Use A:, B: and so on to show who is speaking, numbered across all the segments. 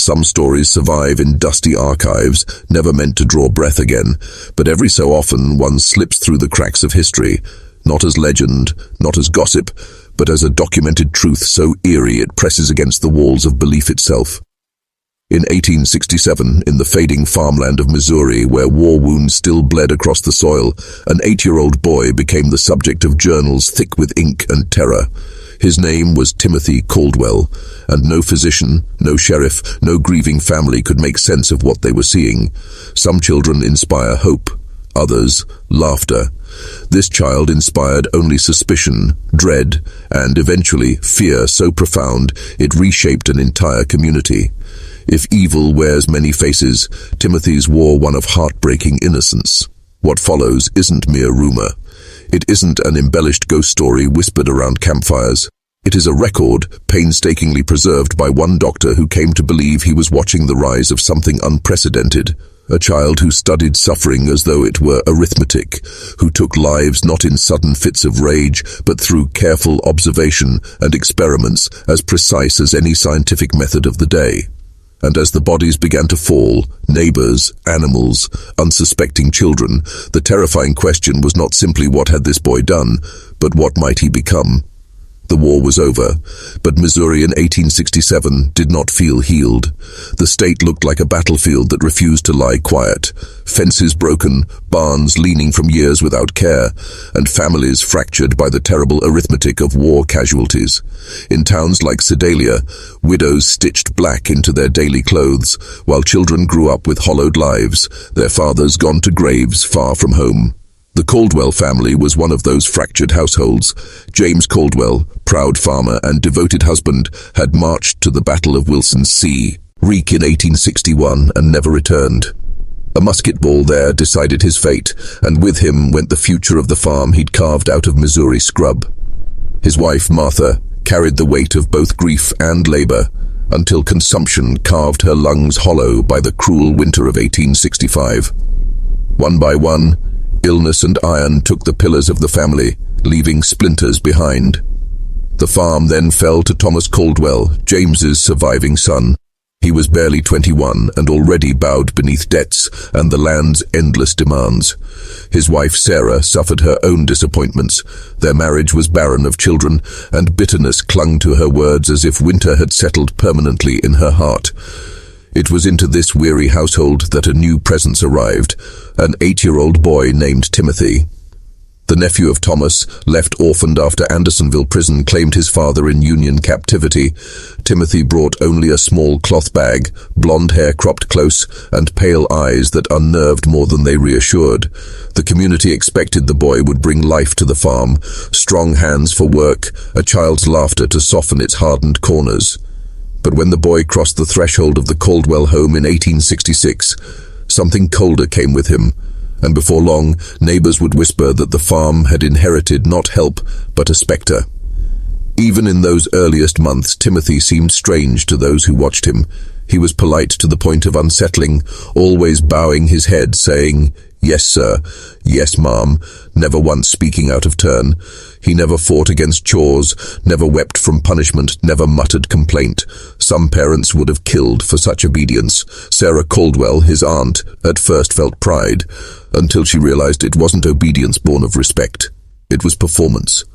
A: Some stories survive in dusty archives, never meant to draw breath again, but every so often one slips through the cracks of history, not as legend, not as gossip, but as a documented truth so eerie it presses against the walls of belief itself. In 1867, in the fading farmland of Missouri, where war wounds still bled across the soil, an 8-year-old boy became the subject of journals thick with ink and terror. His name was Timothy Caldwell, and no physician, no sheriff, no grieving family could make sense of what they were seeing. Some children inspire hope, others, laughter. This child inspired only suspicion, dread, and eventually fear so profound it reshaped an entire community. If evil wears many faces, Timothy's wore one of heartbreaking innocence. What follows isn't mere rumor. It isn't an embellished ghost story whispered around campfires. It is a record painstakingly preserved by one doctor who came to believe he was watching the rise of something unprecedented. A child who studied suffering as though it were arithmetic, who took lives not in sudden fits of rage, but through careful observation and experiments as precise as any scientific method of the day. And as the bodies began to fall, neighbors, animals, unsuspecting children, the terrifying question was not simply what had this boy done, but what might he become? The war was over, but Missouri in 1867 did not feel healed. The state looked like a battlefield that refused to lie quiet. Fences broken, barns leaning from years without care, and families fractured by the terrible arithmetic of war casualties. In towns like Sedalia, widows stitched black into their daily clothes, while children grew up with hollowed lives, their fathers gone to graves far from home. The Caldwell family was one of those fractured households. James Caldwell, proud farmer and devoted husband, had marched to the Battle of Wilson's Creek in 1861 and never returned. A musket ball there decided his fate, and with him went the future of the farm he'd carved out of Missouri scrub. His wife, Martha, carried the weight of both grief and labor, until consumption carved her lungs hollow by the cruel winter of 1865. One by one, illness and iron took the pillars of the family, leaving splinters behind. The farm then fell to Thomas Caldwell, James's surviving son. He was barely 21 and already bowed beneath debts and the land's endless demands. His wife Sarah suffered her own disappointments. Their marriage was barren of children, and bitterness clung to her words as if winter had settled permanently in her heart. It was into this weary household that a new presence arrived, an 8-year-old boy named Timothy. The nephew of Thomas, left orphaned after Andersonville prison claimed his father in Union captivity. Timothy brought only a small cloth bag, blonde hair cropped close, and pale eyes that unnerved more than they reassured. The community expected the boy would bring life to the farm, strong hands for work, a child's laughter to soften its hardened corners. But when the boy crossed the threshold of the Caldwell home in 1866, something colder came with him, and before long, neighbors would whisper that the farm had inherited not help, but a specter. Even in those earliest months, Timothy seemed strange to those who watched him. He was polite to the point of unsettling, always bowing his head, saying, "Yes, sir," "Yes, ma'am," never once speaking out of turn. He never fought against chores, never wept from punishment, never muttered complaint. Some parents would have killed for such obedience. Sarah Caldwell, his aunt, at first felt pride, until she realized it wasn't obedience born of respect. It was performance.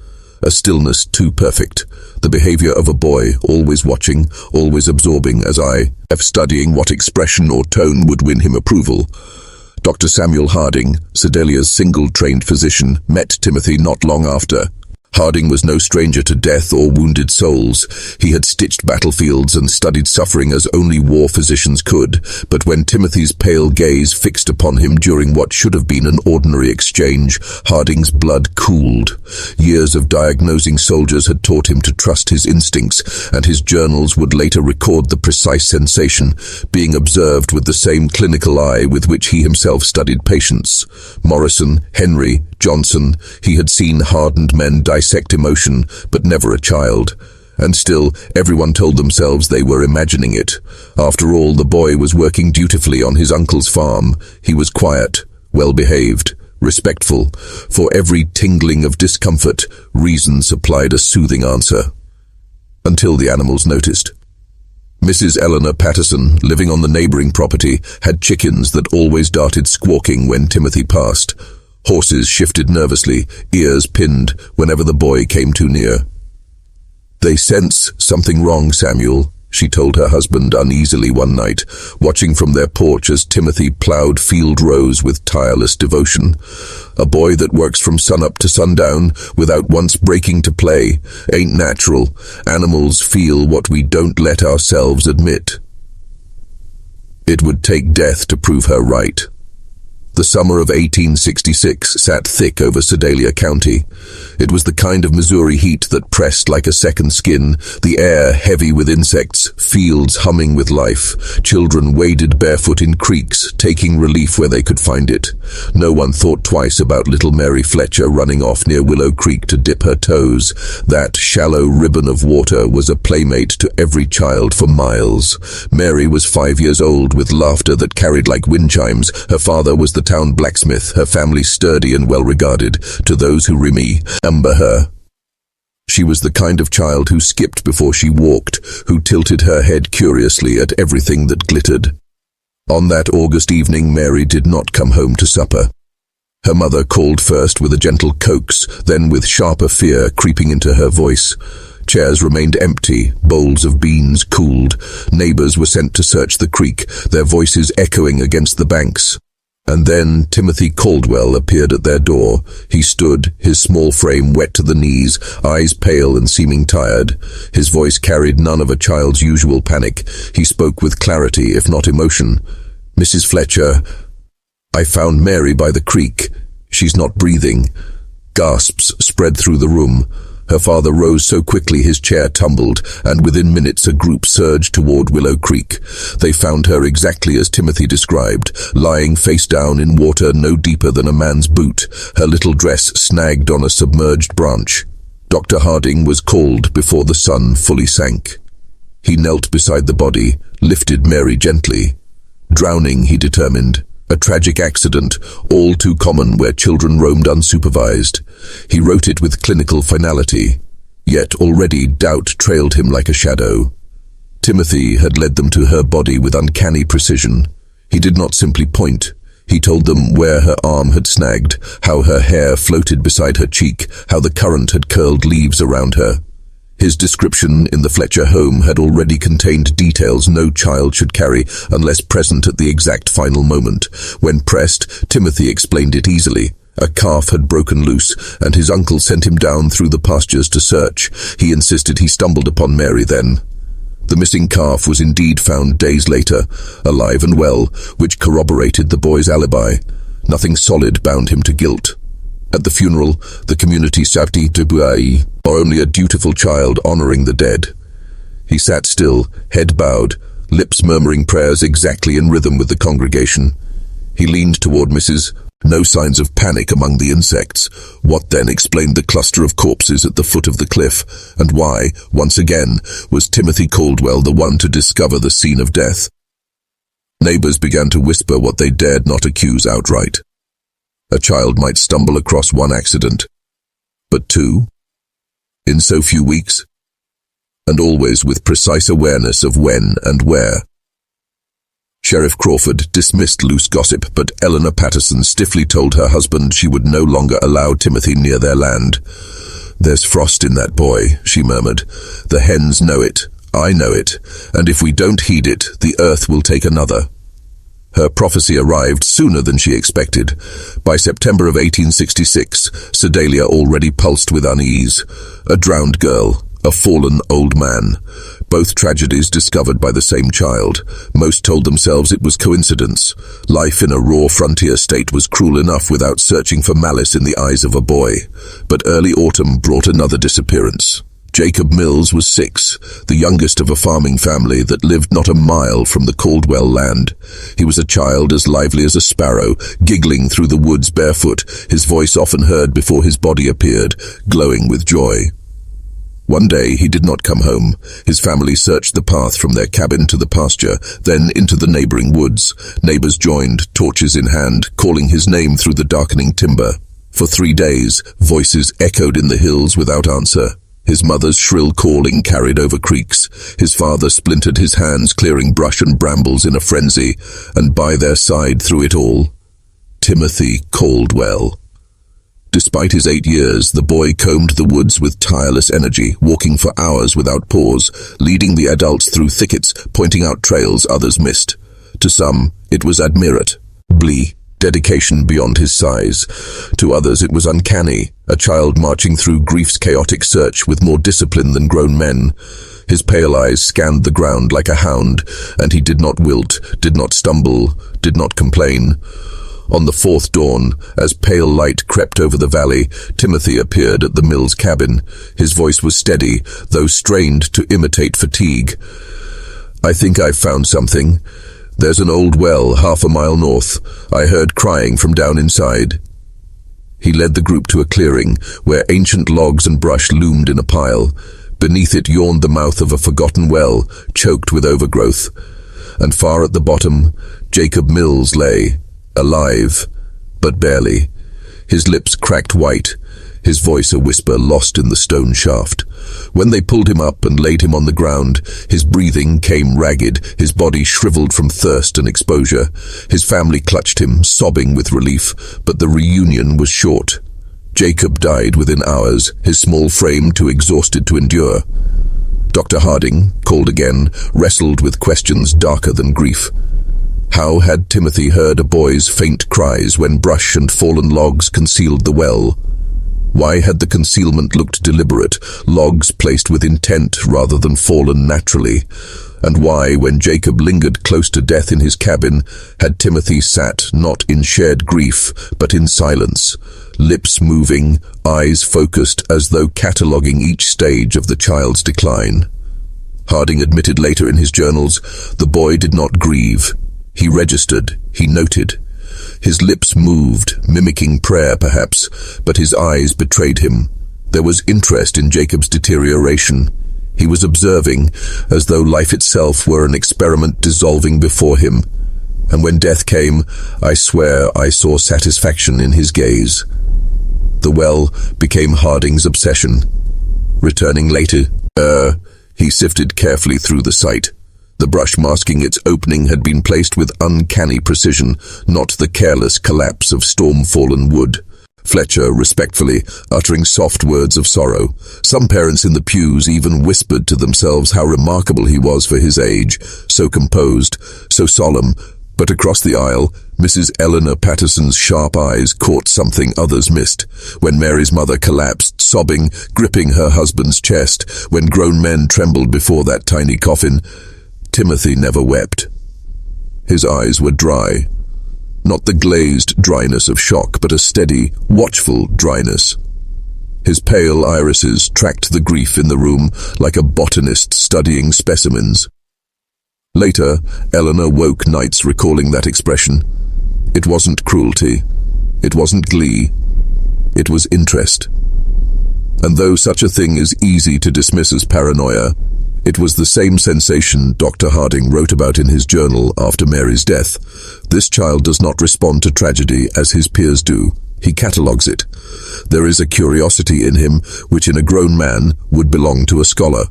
A: A stillness too perfect. The behavior of a boy, always watching, always absorbing, as if studying what expression or tone would win him approval. Dr. Samuel Harding, Sedalia's single-trained physician, met Timothy not long after. Harding was no stranger to death or wounded souls. He had stitched battlefields and studied suffering as only war physicians could, but when Timothy's pale gaze fixed upon him during what should have been an ordinary exchange, Harding's blood cooled. Years of diagnosing soldiers had taught him to trust his instincts, and his journals would later record the precise sensation, being observed with the same clinical eye with which he himself studied patients. Morrison, Henry, Johnson, he had seen hardened men dissect emotion, but never a child. And still, everyone told themselves they were imagining it. After all, the boy was working dutifully on his uncle's farm. He was quiet, well-behaved, respectful. For every tingling of discomfort, reason supplied a soothing answer. Until the animals noticed. Mrs. Eleanor Patterson, living on the neighboring property, had chickens that always darted squawking when Timothy passed. Horses shifted nervously, ears pinned whenever the boy came too near. "They sense something wrong, Samuel," she told her husband uneasily one night, watching from their porch as Timothy plowed field rows with tireless devotion. "A boy that works from sunup to sundown without once breaking to play ain't natural. Animals feel what we don't let ourselves admit." It would take death to prove her right. The summer of 1866 sat thick over Sedalia County. It was the kind of Missouri heat that pressed like a second skin, the air heavy with insects, fields humming with life. Children waded barefoot in creeks, taking relief where they could find it. No one thought twice about little Mary Fletcher running off near Willow Creek to dip her toes. That shallow ribbon of water was a playmate to every child for miles. Mary was 5 years old with laughter that carried like wind chimes. Her father was the town blacksmith, her family sturdy and well-regarded, to those who remember her. She was the kind of child who skipped before she walked, who tilted her head curiously at everything that glittered. On that August evening, Mary did not come home to supper. Her mother called first with a gentle coax, then with sharper fear creeping into her voice. Chairs remained empty, bowls of beans cooled. Neighbors were sent to search the creek, their voices echoing against the banks. And then Timothy Caldwell appeared at their door. He stood, his small frame wet to the knees, eyes pale and seeming tired. His voice carried none of a child's usual panic. He spoke with clarity, if not emotion. "Mrs. Fletcher, I found Mary by the creek. She's not breathing." Gasps spread through the room. Her father rose so quickly his chair tumbled, and within minutes a group surged toward Willow Creek. They found her exactly as Timothy described, lying face down in water no deeper than a man's boot, her little dress snagged on a submerged branch. Dr. Harding was called before the sun fully sank. He knelt beside the body, lifted Mary gently. Drowning, he determined. A tragic accident, all too common where children roamed unsupervised. He wrote it with clinical finality, yet already doubt trailed him like a shadow. Timothy had led them to her body with uncanny precision. He did not simply point. He told them where her arm had snagged, how her hair floated beside her cheek, how the current had curled leaves around her. His description in the Fletcher home had already contained details no child should carry unless present at the exact final moment. When pressed, Timothy explained it easily. A calf had broken loose, and his uncle sent him down through the pastures to search. He insisted he stumbled upon Mary then. The missing calf was indeed found days later, alive and well, which corroborated the boy's alibi. Nothing solid bound him to guilt. At the funeral, the community saved de Buai, or only a dutiful child honoring the dead. He sat still, head bowed, lips murmuring prayers exactly in rhythm with the congregation. He leaned toward Mrs. No signs of panic among the insects. What then explained the cluster of corpses at the foot of the cliff, and why, once again, was Timothy Caldwell the one to discover the scene of death? Neighbors began to whisper what they dared not accuse outright. A child might stumble across one accident, but two? In so few weeks? And always with precise awareness of when and where. Sheriff Crawford dismissed loose gossip, but Eleanor Patterson stiffly told her husband she would no longer allow Timothy near their land. "There's frost in that boy," she murmured. "The hens know it, I know it, and if we don't heed it, the earth will take another." Her prophecy arrived sooner than she expected. By September of 1866, Sedalia already pulsed with unease. A drowned girl, a fallen old man. Both tragedies discovered by the same child. Most told themselves it was coincidence. Life in a raw frontier state was cruel enough without searching for malice in the eyes of a boy. But early autumn brought another disappearance. Jacob Mills was 6, the youngest of a farming family that lived not a mile from the Caldwell land. He was a child as lively as a sparrow, giggling through the woods barefoot, his voice often heard before his body appeared, glowing with joy. One day he did not come home. His family searched the path from their cabin to the pasture, then into the neighboring woods. Neighbors joined, torches in hand, calling his name through the darkening timber. For 3 days, voices echoed in the hills without answer. His mother's shrill calling carried over creeks. His father splintered his hands clearing brush and brambles in a frenzy, and by their side through it all, Timothy Caldwell. Despite his 8 years, the boy combed the woods with tireless energy, walking for hours without pause, leading the adults through thickets, pointing out trails others missed. To some, it was admirate, dedication beyond his size. To others it was uncanny, a child marching through grief's chaotic search with more discipline than grown men. His pale eyes scanned the ground like a hound, and he did not wilt, did not stumble, did not complain. On the fourth dawn, as pale light crept over the valley, Timothy appeared at the mill's cabin. His voice was steady, though strained to imitate fatigue. "I think I've found something. There's an old well 1/2 mile north. I heard crying from down inside." He led the group to a clearing, where ancient logs and brush loomed in a pile. Beneath it yawned the mouth of a forgotten well, choked with overgrowth. And far at the bottom, Jacob Mills lay, alive, but barely. His lips cracked white, his voice a whisper lost in the stone shaft. When they pulled him up and laid him on the ground, his breathing came ragged, his body shriveled from thirst and exposure. His family clutched him, sobbing with relief, but the reunion was short. Jacob died within hours, his small frame too exhausted to endure. Dr. Harding, called again, wrestled with questions darker than grief. How had Timothy heard a boy's faint cries when brush and fallen logs concealed the well? Why had the concealment looked deliberate, logs placed with intent rather than fallen naturally? And why, when Jacob lingered close to death in his cabin, had Timothy sat not in shared grief, but in silence, lips moving, eyes focused as though cataloguing each stage of the child's decline? Harding admitted later in his journals, the boy did not grieve. He registered, he noted. His lips moved, mimicking prayer perhaps, but his eyes betrayed him. There was interest in Jacob's deterioration. He was observing, as though life itself were an experiment dissolving before him. And when death came, I swear I saw satisfaction in his gaze. The well became Harding's obsession. Returning later, he sifted carefully through the site. The brush masking its opening had been placed with uncanny precision, not the careless collapse of storm-fallen wood. Fletcher respectfully, uttering soft words of sorrow. Some parents in the pews even whispered to themselves how remarkable he was for his age, so composed, so solemn. But across the aisle, Mrs. Eleanor Patterson's sharp eyes caught something others missed. When Mary's mother collapsed, sobbing, gripping her husband's chest, when grown men trembled before that tiny coffin, Timothy never wept. His eyes were dry. Not the glazed dryness of shock, but a steady, watchful dryness. His pale irises tracked the grief in the room like a botanist studying specimens. Later, Eleanor woke nights recalling that expression. It wasn't cruelty. It wasn't glee. It was interest. And though such a thing is easy to dismiss as paranoia, it was the same sensation Dr. Harding wrote about in his journal after Mary's death. This child does not respond to tragedy as his peers do. He catalogues it. There is a curiosity in him which in a grown man would belong to a scholar.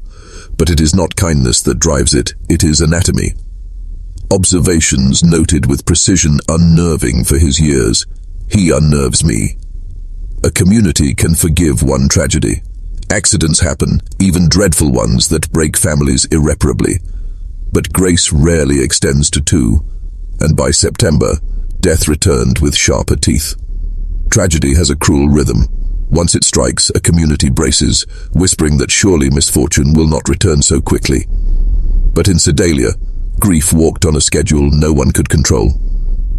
A: But it is not kindness that drives it, it is anatomy. Observations noted with precision unnerving for his years. He unnerves me. A community can forgive one tragedy. Accidents happen, even dreadful ones that break families irreparably. But grace rarely extends to two, and by September, death returned with sharper teeth. Tragedy has a cruel rhythm. Once it strikes, a community braces, whispering that surely misfortune will not return so quickly. But in Sedalia, grief walked on a schedule no one could control.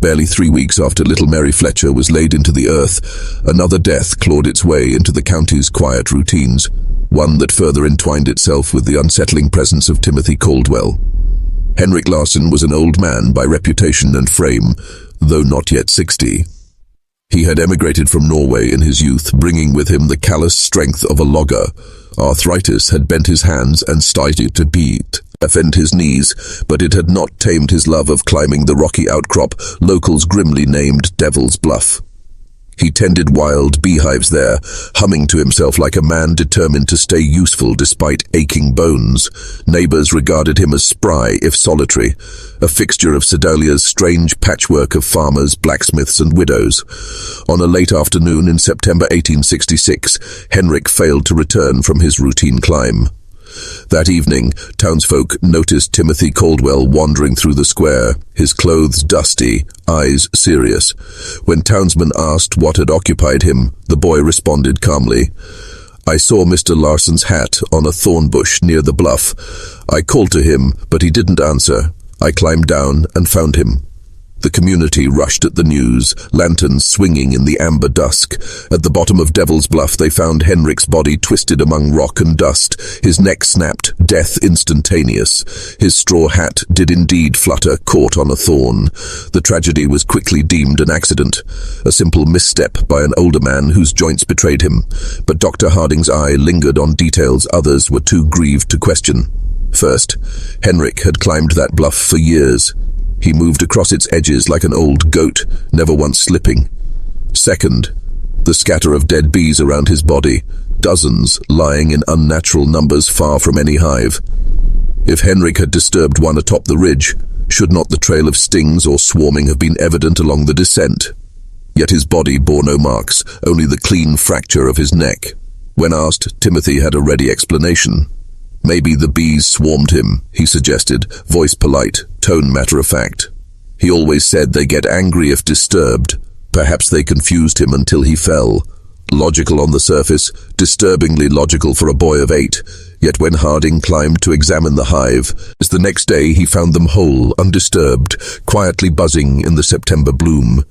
A: Barely 3 weeks after little Mary Fletcher was laid into the earth, another death clawed its way into the county's quiet routines, one that further entwined itself with the unsettling presence of Timothy Caldwell. Henrik Larsson was an old man by reputation and frame, though not yet 60. He had emigrated from Norway in his youth, bringing with him the callous strength of a logger. Arthritis had bent his hands and started to offend his knees, but it had not tamed his love of climbing the rocky outcrop locals grimly named Devil's Bluff. He tended wild beehives there, humming to himself like a man determined to stay useful despite aching bones. Neighbors regarded him as spry, if solitary, a fixture of Sedalia's strange patchwork of farmers, blacksmiths, and widows. On a late afternoon in September 1866, Henrik failed to return from his routine climb. That evening, townsfolk noticed Timothy Caldwell wandering through the square, his clothes dusty, eyes serious. When townsmen asked what had occupied him, the boy responded calmly, "I saw Mr. Larson's hat on a thorn bush near the bluff. I called to him, but he didn't answer. I climbed down and found him." The community rushed at the news, lanterns swinging in the amber dusk. At the bottom of Devil's Bluff they found Henrik's body twisted among rock and dust, his neck snapped, death instantaneous. His straw hat did indeed flutter, caught on a thorn. The tragedy was quickly deemed an accident, a simple misstep by an older man whose joints betrayed him. But Dr. Harding's eye lingered on details others were too grieved to question. First, Henrik had climbed that bluff for years. He moved across its edges like an old goat, never once slipping. Second, the scatter of dead bees around his body, dozens lying in unnatural numbers far from any hive. If Henrik had disturbed one atop the ridge, should not the trail of stings or swarming have been evident along the descent? Yet his body bore no marks, only the clean fracture of his neck. When asked, Timothy had a ready explanation. "Maybe the bees swarmed him," he suggested, voice polite, tone matter-of-fact. "He always said they get angry if disturbed. Perhaps they confused him until he fell." Logical on the surface, disturbingly logical for a boy of 8. Yet when Harding climbed to examine the hive, the next day he found them whole, undisturbed, quietly buzzing in the September bloom.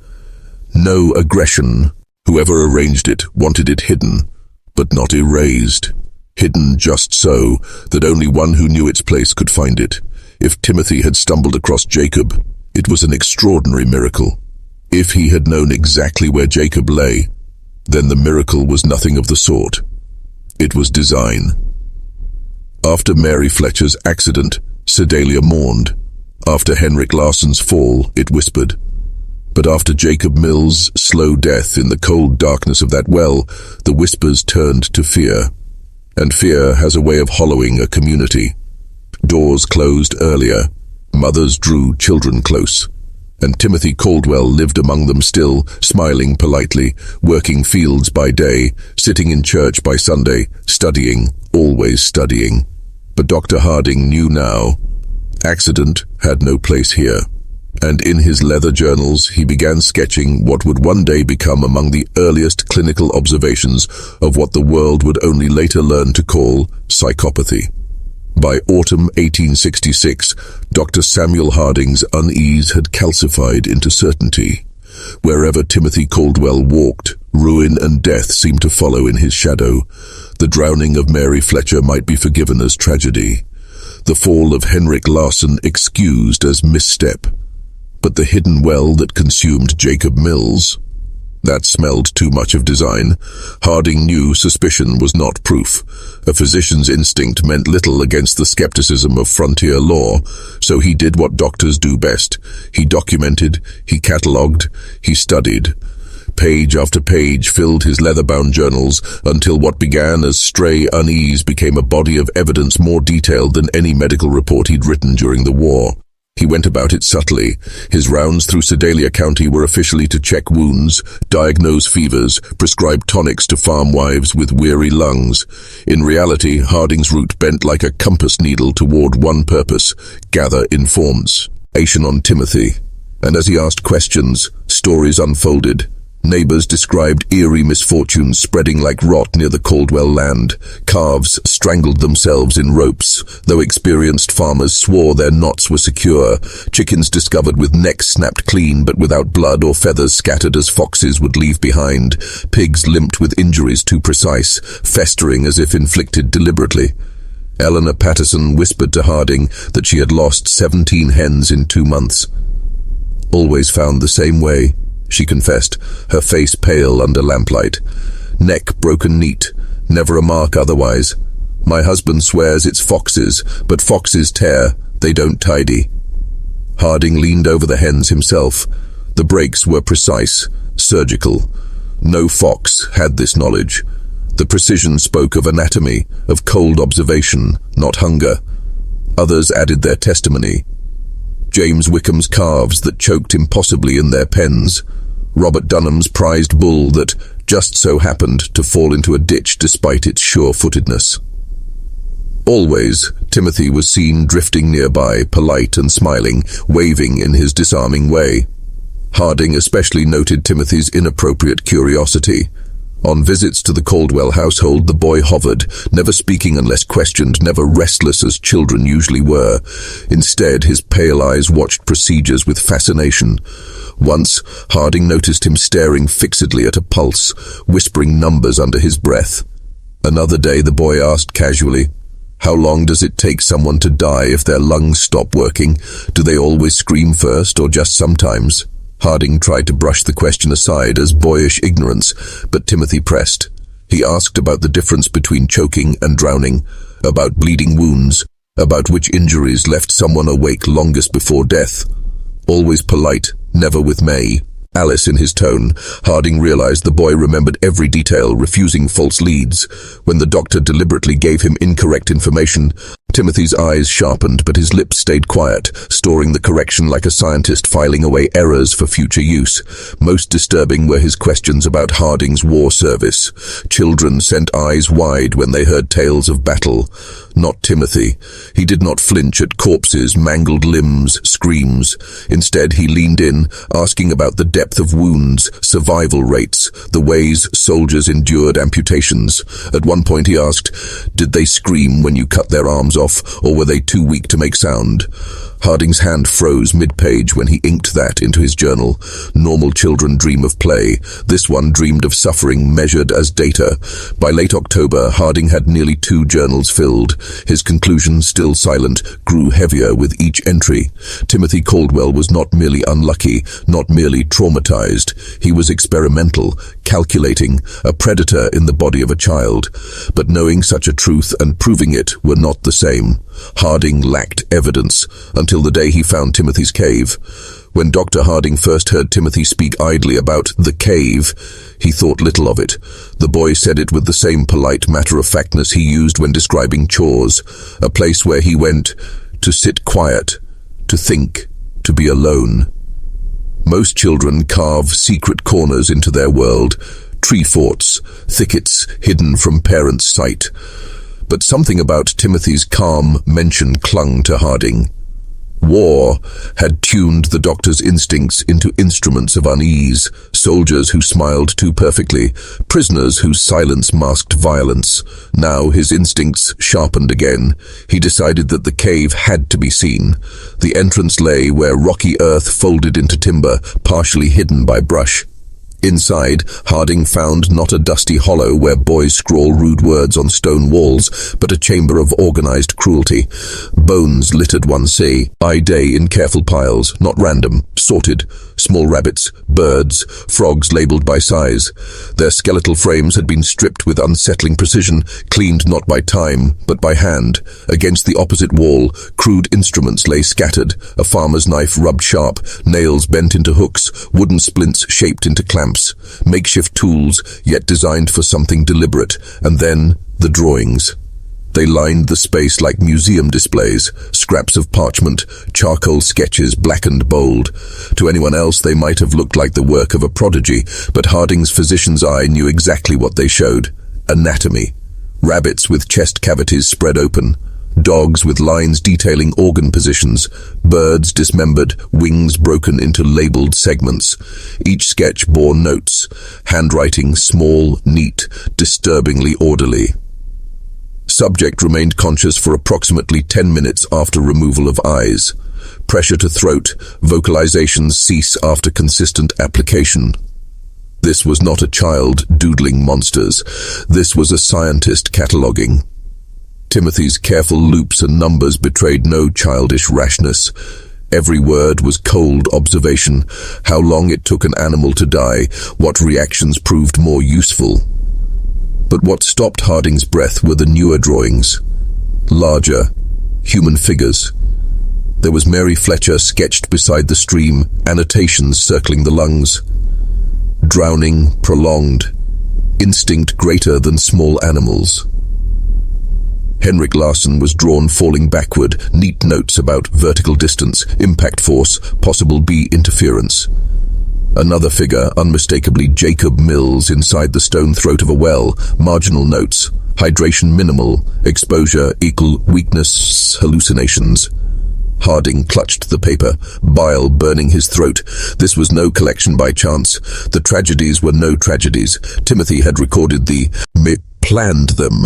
A: No aggression. Whoever arranged it wanted it hidden, but not erased. Hidden just so that only one who knew its place could find it. If Timothy had stumbled across Jacob, it was an extraordinary miracle. If he had known exactly where Jacob lay, then the miracle was nothing of the sort. It was design. After Mary Fletcher's accident, Sedalia mourned. After Henrik Larsson's fall, it whispered. But after Jacob Mills' slow death in the cold darkness of that well, the whispers turned to fear. And fear has a way of hollowing a community. Doors closed earlier. Mothers drew children close. And Timothy Caldwell lived among them still, smiling politely, working fields by day, sitting in church by Sunday, studying, always studying. But Dr. Harding knew now. Accident had no place here. And in his leather journals he began sketching what would one day become among the earliest clinical observations of what the world would only later learn to call psychopathy. By autumn 1866, Dr. Samuel Harding's unease had calcified into certainty. Wherever Timothy Caldwell walked, ruin and death seemed to follow in his shadow. The drowning of Mary Fletcher might be forgiven as tragedy. The fall of Henrik Larsson excused as misstep. But the hidden well that consumed Jacob Mills, that smelled too much of design. Harding knew suspicion was not proof. A physician's instinct meant little against the skepticism of frontier law, so he did what doctors do best. He documented, he catalogued, he studied. Page after page filled his leather-bound journals until what began as stray unease became a body of evidence more detailed than any medical report he'd written during the war. He went about it subtly. His rounds through Sedalia County were officially to check wounds, diagnose fevers, prescribe tonics to farm wives with weary lungs. In reality, Harding's route bent like a compass needle toward one purpose: gather information on Timothy. And as he asked questions, stories unfolded. Neighbors described eerie misfortunes spreading like rot near the Caldwell land. Calves strangled themselves in ropes, though experienced farmers swore their knots were secure. Chickens discovered with necks snapped clean but without blood or feathers scattered as foxes would leave behind. Pigs limped with injuries too precise, festering as if inflicted deliberately. Eleanor Patterson whispered to Harding that she had lost 17 hens in 2 months. "Always found the same way," she confessed, her face pale under lamplight. "Neck broken neat, never a mark otherwise. My husband swears it's foxes, but foxes tear, they don't tidy." Harding leaned over the hens himself. The breaks were precise, surgical. No fox had this knowledge. The precision spoke of anatomy, of cold observation, not hunger. Others added their testimony. James Wickham's calves that choked impossibly in their pens. Robert Dunham's prized bull that just so happened to fall into a ditch despite its sure-footedness. Always, Timothy was seen drifting nearby, polite and smiling, waving in his disarming way. Harding especially noted Timothy's inappropriate curiosity. On visits to the Caldwell household, the boy hovered, never speaking unless questioned, never restless as children usually were. Instead, his pale eyes watched procedures with fascination. Once, Harding noticed him staring fixedly at a pulse, whispering numbers under his breath. Another day, the boy asked casually, "How long does it take someone to die if their lungs stop working? Do they always scream first, or just sometimes?" Harding tried to brush the question aside as boyish ignorance, but Timothy pressed. He asked about the difference between choking and drowning, about bleeding wounds, about which injuries left someone awake longest before death. Always polite, never with May, Alice in his tone, Harding realized the boy remembered every detail, refusing false leads. When the doctor deliberately gave him incorrect information, Timothy's eyes sharpened, but his lips stayed quiet, storing the correction like a scientist filing away errors for future use. Most disturbing were his questions about Harding's war service. Children sent eyes wide when they heard tales of battle. Not Timothy. He did not flinch at corpses, mangled limbs, screams. Instead, he leaned in, asking about the depth of wounds, survival rates, the ways soldiers endured amputations. At one point he asked, "Did they scream when you cut their arms off, or were they too weak to make sound?" Harding's hand froze mid-page when he inked that into his journal. Normal children dream of play. This one dreamed of suffering measured as data. By late October, Harding had nearly 2 journals filled. His conclusions, still silent, grew heavier with each entry. Timothy Caldwell was not merely unlucky, not merely traumatized. He was experimental, calculating, a predator in the body of a child. But knowing such a truth and proving it were not the same. Harding lacked evidence, until the day he found Timothy's cave. When Dr. Harding first heard Timothy speak idly about the cave, he thought little of it. The boy said it with the same polite matter-of-factness he used when describing chores, a place where he went to sit quiet, to think, to be alone. Most children carve secret corners into their world, tree forts, thickets hidden from parents' sight. But something about Timothy's calm mention clung to Harding. War had tuned the doctor's instincts into instruments of unease, soldiers who smiled too perfectly, prisoners whose silence masked violence. Now his instincts sharpened again. He decided that the cave had to be seen. The entrance lay where rocky earth folded into timber, partially hidden by brush. Inside, Harding found not a dusty hollow where boys scrawl rude words on stone walls, but a chamber of organized cruelty. Bones littered one day in careful piles, not random, sorted. Small rabbits, birds, frogs labeled by size. Their skeletal frames had been stripped with unsettling precision, cleaned not by time, but by hand. Against the opposite wall, crude instruments lay scattered, a farmer's knife rubbed sharp, nails bent into hooks, wooden splints shaped into clamps. Makeshift tools, yet designed for something deliberate. And then, the drawings. They lined the space like museum displays, scraps of parchment, charcoal sketches blackened bold. To anyone else they might have looked like the work of a prodigy, but Harding's physician's eye knew exactly what they showed. Anatomy. Rabbits with chest cavities spread open. Dogs with lines detailing organ positions. Birds dismembered, wings broken into labeled segments. Each sketch bore notes. Handwriting small, neat, disturbingly orderly. Subject remained conscious for approximately 10 minutes after removal of eyes. Pressure to throat, vocalizations cease after consistent application. This was not a child doodling monsters. This was a scientist cataloging. Timothy's careful loops and numbers betrayed no childish rashness. Every word was cold observation. How long it took an animal to die, what reactions proved more useful. But what stopped Harding's breath were the newer drawings. Larger, human figures. There was Mary Fletcher sketched beside the stream, annotations circling the lungs. drowning, prolonged, instinct greater than small animals. Henrik Larsson was drawn falling backward, neat notes about vertical distance, impact force, possible B interference. Another figure, unmistakably Jacob Mills inside the stone throat of a well, marginal notes, hydration minimal, exposure equal weakness, hallucinations. Harding clutched the paper, bile burning his throat. This was no collection by chance. The tragedies were no tragedies. Timothy had recorded planned them.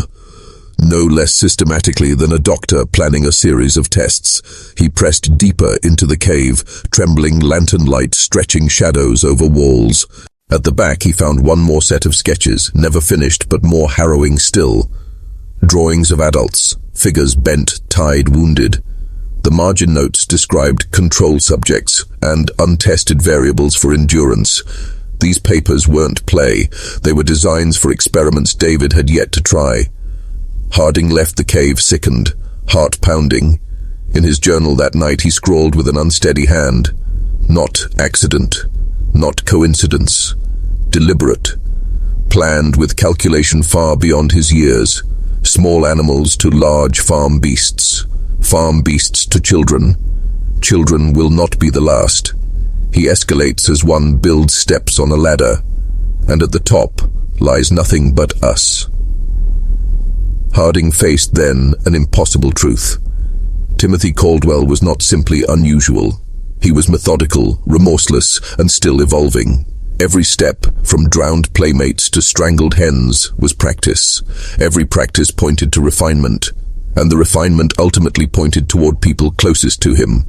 A: No less systematically than a doctor planning a series of tests. He pressed deeper into the cave, trembling lantern light stretching shadows over walls. At the back he found one more set of sketches, never finished but more harrowing still. Drawings of adults, figures bent, tied, wounded. The margin notes described control subjects and untested variables for endurance. These papers weren't play. They were designs for experiments David had yet to try. Harding left the cave sickened, heart pounding. In his journal that night he scrawled with an unsteady hand. Not accident, not coincidence, deliberate, planned with calculation far beyond his years. Small animals to large farm beasts to children. Children will not be the last. He escalates as one builds steps on a ladder, and at the top lies nothing but us. Harding faced then an impossible truth. Timothy Caldwell was not simply unusual. He was methodical, remorseless, and still evolving. Every step, from drowned playmates to strangled hens, was practice. Every practice pointed to refinement, and the refinement ultimately pointed toward people closest to him.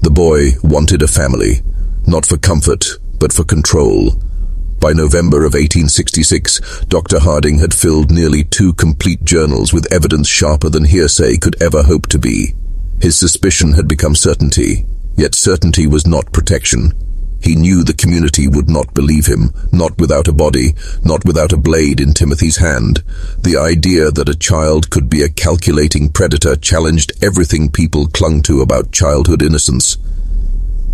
A: The boy wanted a family, not for comfort, but for control. By November of 1866, Dr. Harding had filled nearly 2 complete journals with evidence sharper than hearsay could ever hope to be. His suspicion had become certainty, yet certainty was not protection. He knew the community would not believe him, not without a body, not without a blade in Timothy's hand. The idea that a child could be a calculating predator challenged everything people clung to about childhood innocence.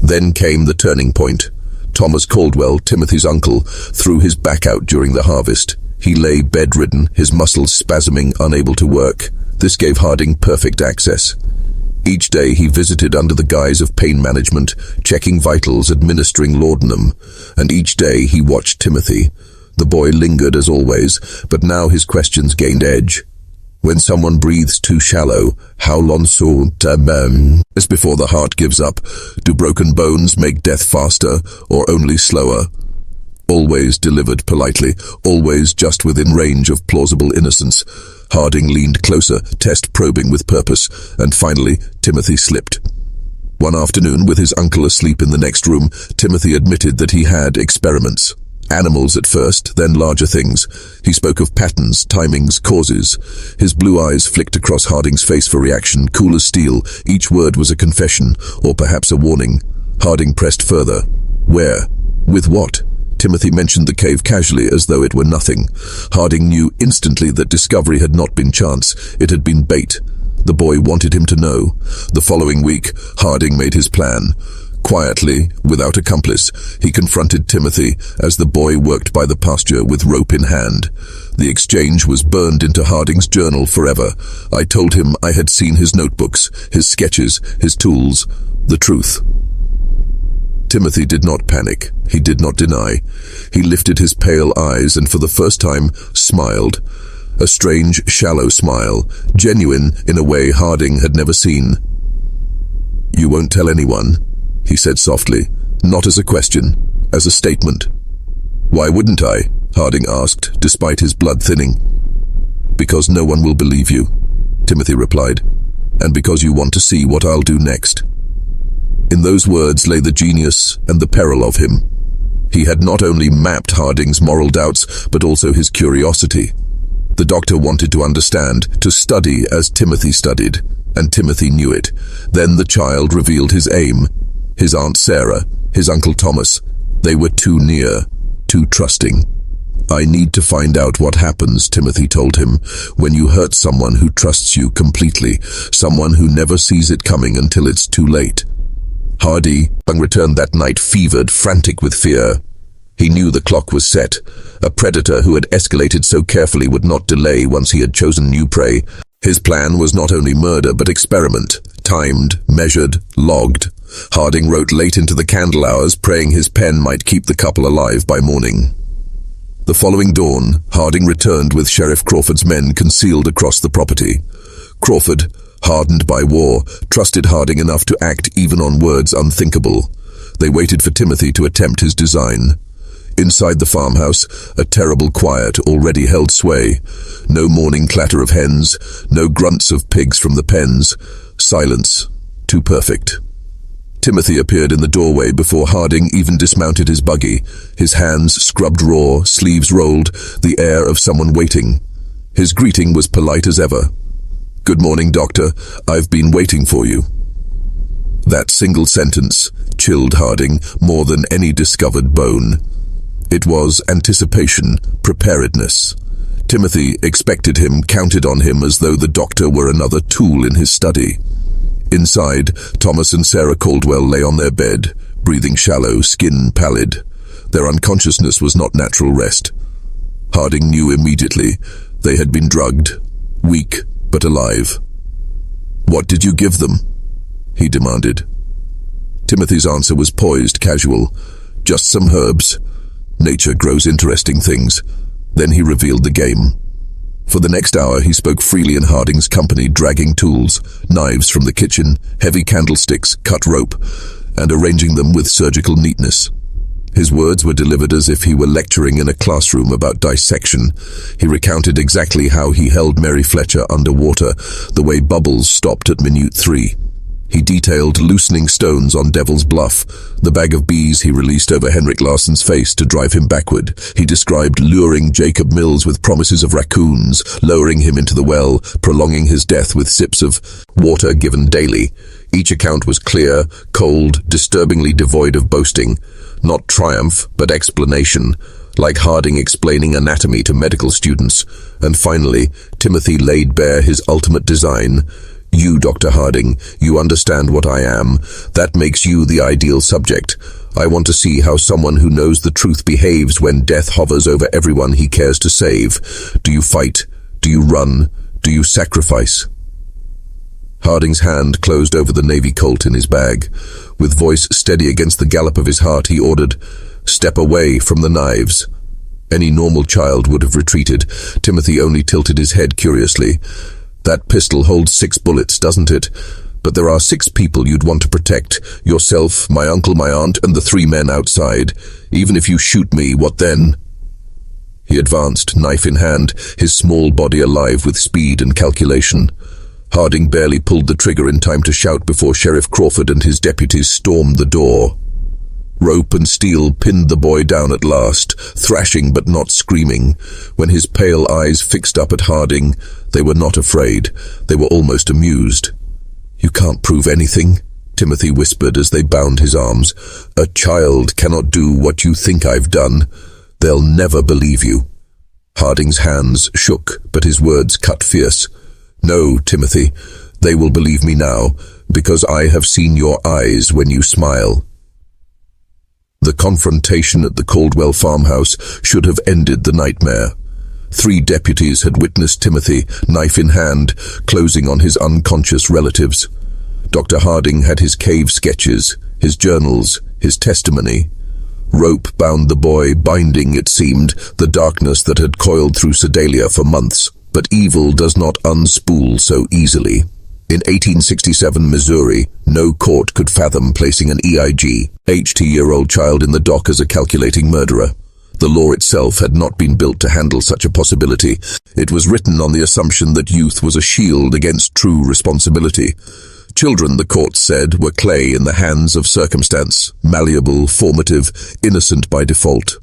A: Then came the turning point. Thomas Caldwell, Timothy's uncle, threw his back out during the harvest. He lay bedridden, his muscles spasming, unable to work. This gave Harding perfect access. Each day he visited under the guise of pain management, checking vitals, administering laudanum. And each day he watched Timothy. The boy lingered as always, but now his questions gained edge. When someone breathes too shallow, how long so is before the heart gives up? Do broken bones make death faster, or only slower? Always delivered politely, always just within range of plausible innocence. Harding leaned closer, test probing with purpose, and finally Timothy slipped. One afternoon, with his uncle asleep in the next room, Timothy admitted that he had experiments. Animals at first, then larger things. He spoke of patterns, timings, causes. His blue eyes flicked across Harding's face for reaction, cool as steel. Each word was a confession, or perhaps a warning. Harding pressed further. Where? With what? Timothy mentioned the cave casually, as though it were nothing. Harding knew instantly that discovery had not been chance. It had been bait. The boy wanted him to know. The following week, Harding made his plan. Quietly, without accomplice, he confronted Timothy as the boy worked by the pasture with rope in hand. The exchange was burned into Harding's journal forever. I told him I had seen his notebooks, his sketches, his tools, the truth. Timothy did not panic. He did not deny. He lifted his pale eyes and for the first time smiled. A strange, shallow smile, genuine in a way Harding had never seen. "You won't tell anyone?" he said softly, not as a question, as a statement. "Why wouldn't I?" Harding asked, despite his blood thinning. "Because no one will believe you," Timothy replied, "and because you want to see what I'll do next." In those words lay the genius and the peril of him. He had not only mapped Harding's moral doubts, but also his curiosity. The doctor wanted to understand, to study as Timothy studied, and Timothy knew it. Then the child revealed his aim. His Aunt Sarah, his Uncle Thomas, they were too near, too trusting. "I need to find out what happens," Timothy told him, "when you hurt someone who trusts you completely, someone who never sees it coming until it's too late." Harding returned that night fevered, frantic with fear. He knew the clock was set. A predator who had escalated so carefully would not delay once he had chosen new prey. His plan was not only murder but experiment, timed, measured, logged. Harding wrote late into the candle hours, praying his pen might keep the couple alive by morning. The following dawn, Harding returned with Sheriff Crawford's men concealed across the property. Crawford, hardened by war, trusted Harding enough to act even on words unthinkable. They waited for Timothy to attempt his design. Inside the farmhouse, a terrible quiet already held sway. No morning clatter of hens, no grunts of pigs from the pens. Silence, too perfect. Timothy appeared in the doorway before Harding even dismounted his buggy, his hands scrubbed raw, sleeves rolled, the air of someone waiting. His greeting was polite as ever. "Good morning, Doctor. I've been waiting for you." That single sentence chilled Harding more than any discovered bone. It was anticipation, preparedness. Timothy expected him, counted on him as though the doctor were another tool in his study. Inside, Thomas and Sarah Caldwell lay on their bed, breathing shallow, skin pallid. Their unconsciousness was not natural rest. Harding knew immediately they had been drugged, weak but alive. "What did you give them?" he demanded. Timothy's answer was poised, casual. "Just some herbs. Nature grows interesting things." Then he revealed the game. For the next hour he spoke freely in Harding's company, dragging tools, knives from the kitchen, heavy candlesticks, cut rope, and arranging them with surgical neatness. His words were delivered as if he were lecturing in a classroom about dissection. He recounted exactly how he held Mary Fletcher underwater, the way bubbles stopped at minute 3. He detailed loosening stones on Devil's Bluff, the bag of bees he released over Henrik Larsson's face to drive him backward. He described luring Jacob Mills with promises of raccoons, lowering him into the well, prolonging his death with sips of water given daily. Each account was clear, cold, disturbingly devoid of boasting. Not triumph, but explanation, like Harding explaining anatomy to medical students. And finally, Timothy laid bare his ultimate design. "You, Dr. Harding, you understand what I am. That makes you the ideal subject. I want to see how someone who knows the truth behaves when death hovers over everyone he cares to save. Do you fight? Do you run? Do you sacrifice?" Harding's hand closed over the Navy Colt in his bag. With voice steady against the gallop of his heart, he ordered, "Step away from the knives." Any normal child would have retreated. Timothy only tilted his head curiously. "That pistol holds 6 bullets, doesn't it? But there are 6 people you'd want to protect. Yourself, my uncle, my aunt, and the 3 men outside. Even if you shoot me, what then?" He advanced, knife in hand, his small body alive with speed and calculation. Harding barely pulled the trigger in time to shout before Sheriff Crawford and his deputies stormed the door. Rope and steel pinned the boy down at last, thrashing but not screaming. When his pale eyes fixed up at Harding, they were not afraid. They were almost amused. "You can't prove anything," Timothy whispered as they bound his arms. "A child cannot do what you think I've done. They'll never believe you." Harding's hands shook, but his words cut fierce. "No, Timothy, they will believe me now, because I have seen your eyes when you smile." The confrontation at the Caldwell farmhouse should have ended the nightmare. 3 deputies had witnessed Timothy, knife in hand, closing on his unconscious relatives. Dr. Harding had his cave sketches, his journals, his testimony. Rope bound the boy, binding, it seemed, the darkness that had coiled through Sedalia for months. But evil does not unspool so easily. In 1867 Missouri, no court could fathom placing an EIG, 80-year-old child in the dock as a calculating murderer. The law itself had not been built to handle such a possibility. It was written on the assumption that youth was a shield against true responsibility. Children, the court said, were clay in the hands of circumstance, malleable, formative, innocent by default.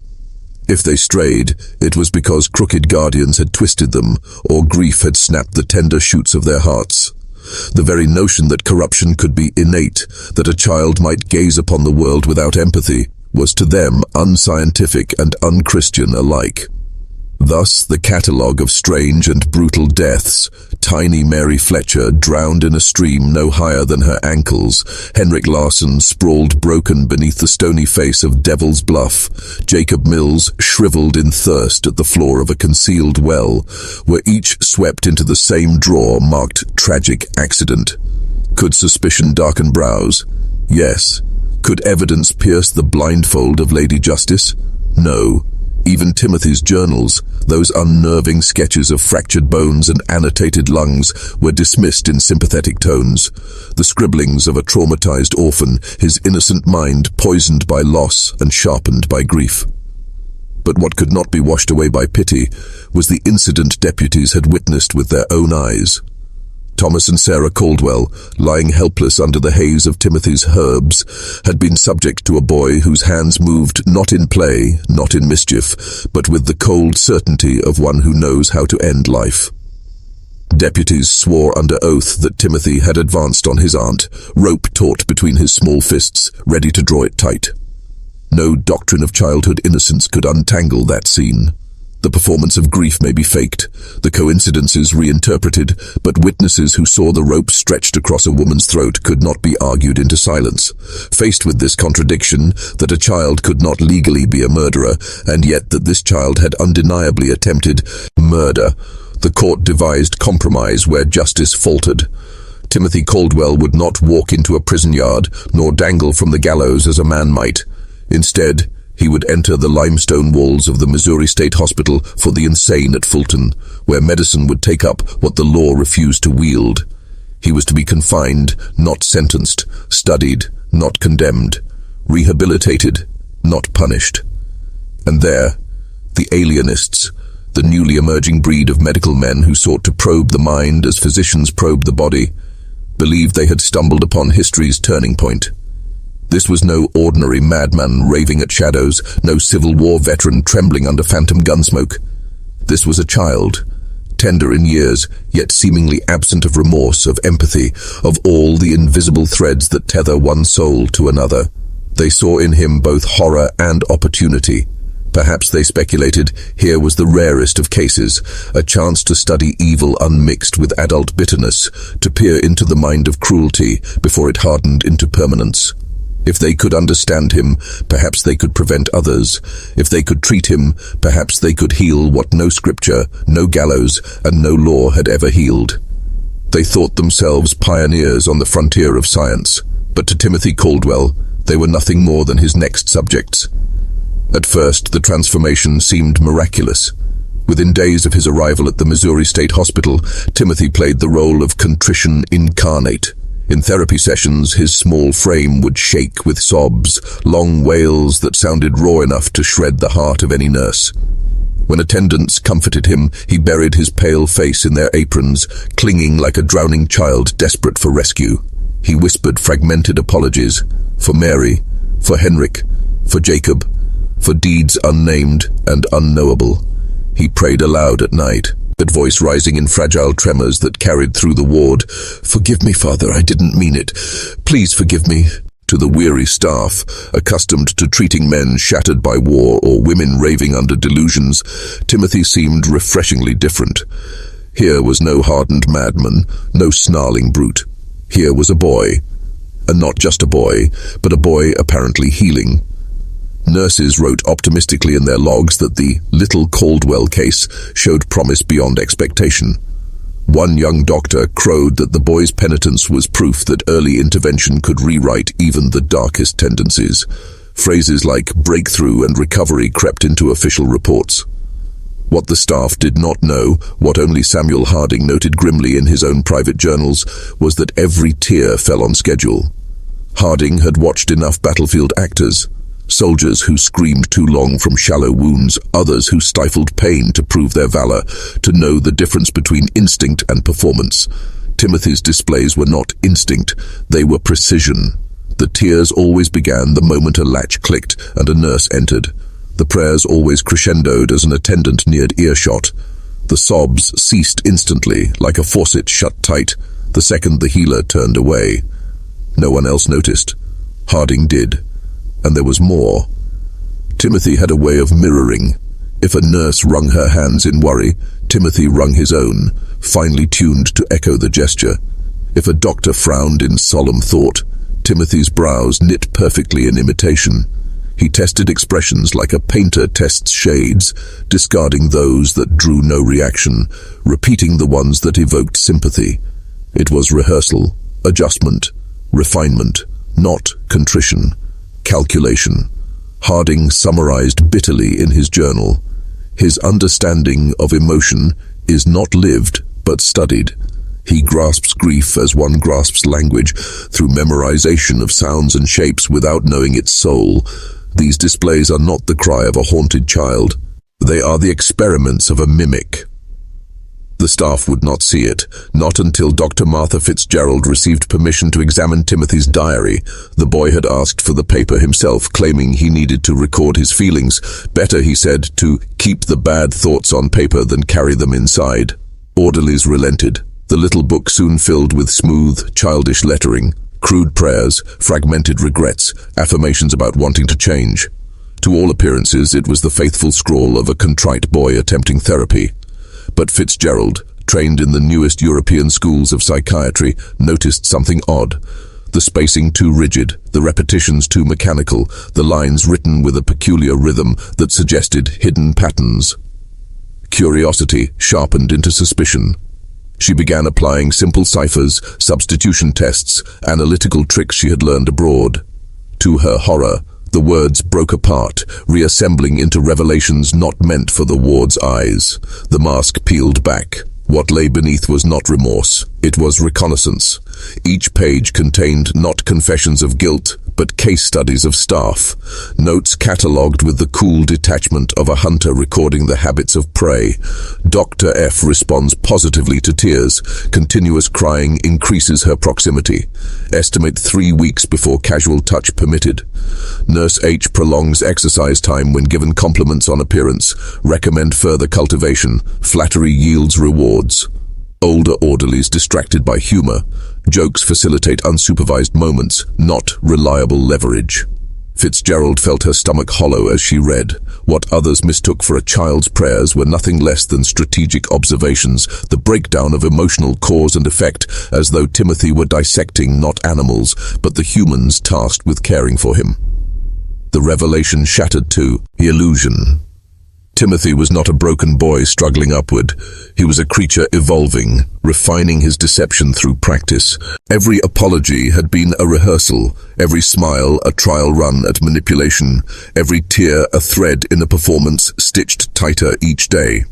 A: If they strayed, it was because crooked guardians had twisted them, or grief had snapped the tender shoots of their hearts. The very notion that corruption could be innate, that a child might gaze upon the world without empathy, was to them unscientific and unchristian alike. Thus, the catalogue of strange and brutal deaths: tiny Mary Fletcher drowned in a stream no higher than her ankles, Henrik Larsson sprawled broken beneath the stony face of Devil's Bluff, Jacob Mills shriveled in thirst at the floor of a concealed well, were each swept into the same drawer marked tragic accident. Could suspicion darken brows? Yes. Could evidence pierce the blindfold of Lady Justice? No. Even Timothy's journals, those unnerving sketches of fractured bones and annotated lungs, were dismissed in sympathetic tones. The scribblings of a traumatized orphan, his innocent mind poisoned by loss and sharpened by grief. But what could not be washed away by pity was the incident deputies had witnessed with their own eyes. Thomas and Sarah Caldwell, lying helpless under the haze of Timothy's herbs, had been subject to a boy whose hands moved not in play, not in mischief, but with the cold certainty of one who knows how to end life. Deputies swore under oath that Timothy had advanced on his aunt, rope taut between his small fists, ready to draw it tight. No doctrine of childhood innocence could untangle that scene. The performance of grief may be faked, the coincidences reinterpreted, but witnesses who saw the rope stretched across a woman's throat could not be argued into silence. Faced with this contradiction, that a child could not legally be a murderer, and yet that this child had undeniably attempted murder, the court devised compromise where justice faltered. Timothy Caldwell would not walk into a prison yard, nor dangle from the gallows as a man might. Instead, he would enter the limestone walls of the Missouri State Hospital for the insane at Fulton, where medicine would take up what the law refused to wield. He was to be confined, not sentenced, studied, not condemned, rehabilitated, not punished. And there, the alienists, the newly emerging breed of medical men who sought to probe the mind as physicians probe the body, believed they had stumbled upon history's turning point. This was no ordinary madman raving at shadows, no Civil War veteran trembling under phantom gunsmoke. This was a child, tender in years, yet seemingly absent of remorse, of empathy, of all the invisible threads that tether one soul to another. They saw in him both horror and opportunity. Perhaps they speculated here was the rarest of cases, a chance to study evil unmixed with adult bitterness, to peer into the mind of cruelty before it hardened into permanence. If they could understand him, perhaps they could prevent others. If they could treat him, perhaps they could heal what no scripture, no gallows, and no law had ever healed. They thought themselves pioneers on the frontier of science, but to Timothy Caldwell, they were nothing more than his next subjects. At first, the transformation seemed miraculous. Within days of his arrival at the Missouri State Hospital, Timothy played the role of contrition incarnate. In therapy sessions, his small frame would shake with sobs, long wails that sounded raw enough to shred the heart of any nurse. When attendants comforted him, he buried his pale face in their aprons, clinging like a drowning child desperate for rescue. He whispered fragmented apologies, for Mary, for Henrik, for Jacob, for deeds unnamed and unknowable. He prayed aloud at night, that voice rising in fragile tremors that carried through the ward. "Forgive me, Father, I didn't mean it. Please forgive me." To the weary staff, accustomed to treating men shattered by war or women raving under delusions, Timothy seemed refreshingly different. Here was no hardened madman, no snarling brute. Here was a boy. And not just a boy, but a boy apparently healing. Nurses wrote optimistically in their logs that the little Caldwell case showed promise beyond expectation. One young doctor crowed that the boy's penitence was proof that early intervention could rewrite even the darkest tendencies. Phrases like breakthrough and recovery crept into official reports. What the staff did not know, what only Samuel Harding noted grimly in his own private journals, was that every tear fell on schedule. Harding had watched enough battlefield actors. Soldiers who screamed too long from shallow wounds, others who stifled pain to prove their valor, to know the difference between instinct and performance. Timothy's displays were not instinct, they were precision. The tears always began the moment a latch clicked and a nurse entered. The prayers always crescendoed as an attendant neared earshot. The sobs ceased instantly, like a faucet shut tight, the second the healer turned away. No one else noticed. Harding did. And there was more. Timothy had a way of mirroring. If a nurse wrung her hands in worry, Timothy wrung his own, finely tuned to echo the gesture. If a doctor frowned in solemn thought, Timothy's brows knit perfectly in imitation. He tested expressions like a painter tests shades, discarding those that drew no reaction, repeating the ones that evoked sympathy. It was rehearsal, adjustment, refinement, not contrition, calculation. Harding summarized bitterly in his journal. His understanding of emotion is not lived, but studied. He grasps grief as one grasps language, through memorization of sounds and shapes without knowing its soul. These displays are not the cry of a haunted child. They are the experiments of a mimic. The staff would not see it, not until Dr. Martha Fitzgerald received permission to examine Timothy's diary. The boy had asked for the paper himself, claiming he needed to record his feelings. Better, he said, to keep the bad thoughts on paper than carry them inside. Orderlies relented. The little book soon filled with smooth, childish lettering, crude prayers, fragmented regrets, affirmations about wanting to change. To all appearances, it was the faithful scrawl of a contrite boy attempting therapy. But Fitzgerald, trained in the newest European schools of psychiatry, noticed something odd. The spacing too rigid, the repetitions too mechanical, the lines written with a peculiar rhythm that suggested hidden patterns. Curiosity sharpened into suspicion. She began applying simple ciphers, substitution tests, analytical tricks she had learned abroad. To her horror, the words broke apart, reassembling into revelations not meant for the ward's eyes. The mask peeled back. What lay beneath was not remorse, it was reconnaissance. Each page contained not confessions of guilt, but case studies of staff, notes catalogued with the cool detachment of a hunter recording the habits of prey. Dr. F responds positively to tears. Continuous crying increases her proximity. Estimate 3 weeks before casual touch permitted. Nurse H prolongs exercise time when given compliments on appearance. Recommend further cultivation. Flattery yields rewards. Older orderlies distracted by humor. Jokes facilitate unsupervised moments, not reliable leverage. Fitzgerald felt her stomach hollow as she read. What others mistook for a child's prayers were nothing less than strategic observations, the breakdown of emotional cause and effect, as though Timothy were dissecting not animals, but the humans tasked with caring for him. The revelation shattered too, the illusion. Timothy was not a broken boy struggling upward. He was a creature evolving, refining his deception through practice. Every apology had been a rehearsal, every smile a trial run at manipulation, every tear a thread in a performance stitched tighter each day.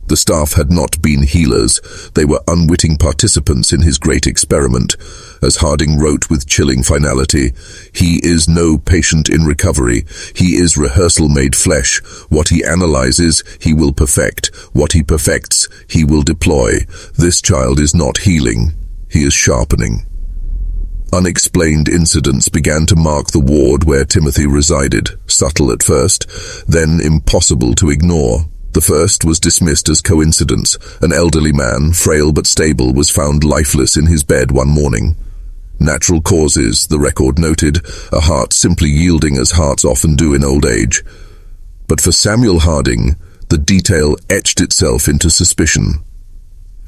A: The staff had not been healers. They were unwitting participants in his great experiment. As Harding wrote with chilling finality, "He is no patient in recovery. He is rehearsal made flesh. What he analyzes, he will perfect. What he perfects, he will deploy. This child is not healing. He is sharpening." Unexplained incidents began to mark the ward where Timothy resided, subtle at first, then impossible to ignore. The first was dismissed as coincidence. An elderly man, frail but stable, was found lifeless in his bed one morning. Natural causes, the record noted, a heart simply yielding as hearts often do in old age. But for Samuel Harding, the detail etched itself into suspicion.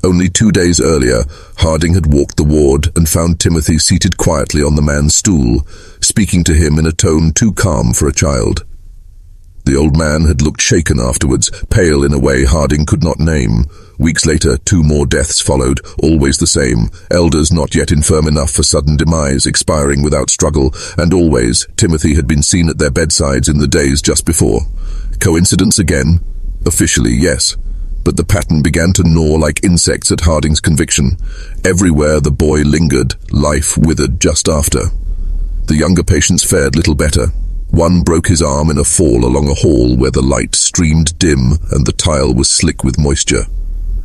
A: Only 2 days earlier, Harding had walked the ward and found Timothy seated quietly on the man's stool, speaking to him in a tone too calm for a child. The old man had looked shaken afterwards, pale in a way Harding could not name. Weeks later, 2 more deaths followed, always the same. Elders not yet infirm enough for sudden demise, expiring without struggle, and always Timothy had been seen at their bedsides in the days just before. Coincidence again? Officially, yes. But the pattern began to gnaw like insects at Harding's conviction. Everywhere the boy lingered, life withered just after. The younger patients fared little better. One broke his arm in a fall along a hall where the light streamed dim and the tile was slick with moisture.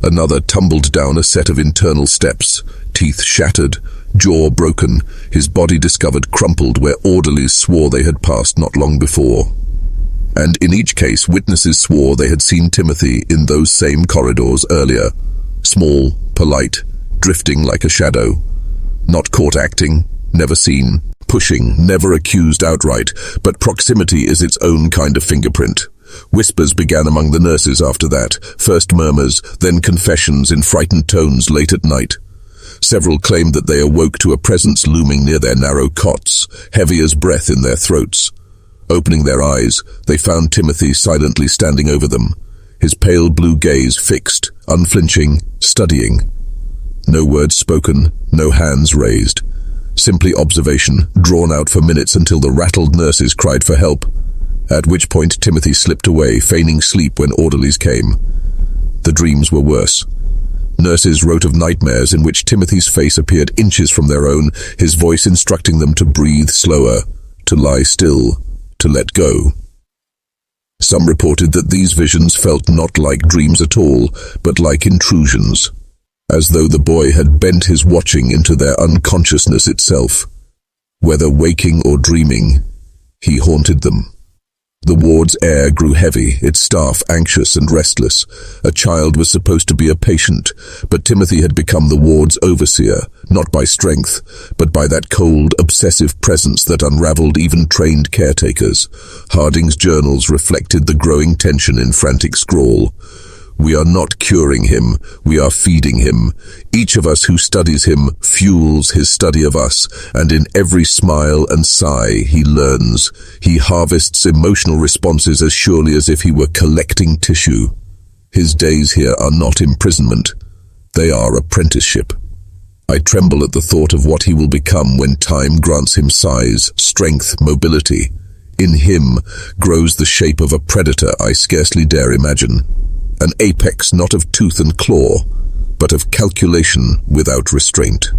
A: Another tumbled down a set of internal steps, teeth shattered, jaw broken, his body discovered crumpled where orderlies swore they had passed not long before. And in each case, witnesses swore they had seen Timothy in those same corridors earlier. Small, polite, drifting like a shadow. Not caught acting, never seen. Pushing, never accused outright, but proximity is its own kind of fingerprint. Whispers began among the nurses after that, first murmurs, then confessions in frightened tones late at night. Several claimed that they awoke to a presence looming near their narrow cots, heavy as breath in their throats. Opening their eyes, they found Timothy silently standing over them, his pale blue gaze fixed, unflinching, studying. No words spoken, no hands raised. Simply observation, drawn out for minutes until the rattled nurses cried for help, at which point Timothy slipped away, feigning sleep when orderlies came. The dreams were worse. Nurses wrote of nightmares in which Timothy's face appeared inches from their own, his voice instructing them to breathe slower, to lie still, to let go. Some reported that these visions felt not like dreams at all, but like intrusions, as though the boy had bent his watching into their unconsciousness itself. Whether waking or dreaming, he haunted them. The ward's air grew heavy, its staff anxious and restless. A child was supposed to be a patient, but Timothy had become the ward's overseer, not by strength, but by that cold, obsessive presence that unraveled even trained caretakers. Harding's journals reflected the growing tension in frantic scrawl. We are not curing him, we are feeding him. Each of us who studies him fuels his study of us, and in every smile and sigh he learns. He harvests emotional responses as surely as if he were collecting tissue. His days here are not imprisonment, they are apprenticeship. I tremble at the thought of what he will become when time grants him size, strength, mobility. In him grows the shape of a predator I scarcely dare imagine. An apex not of tooth and claw, but of calculation without restraint.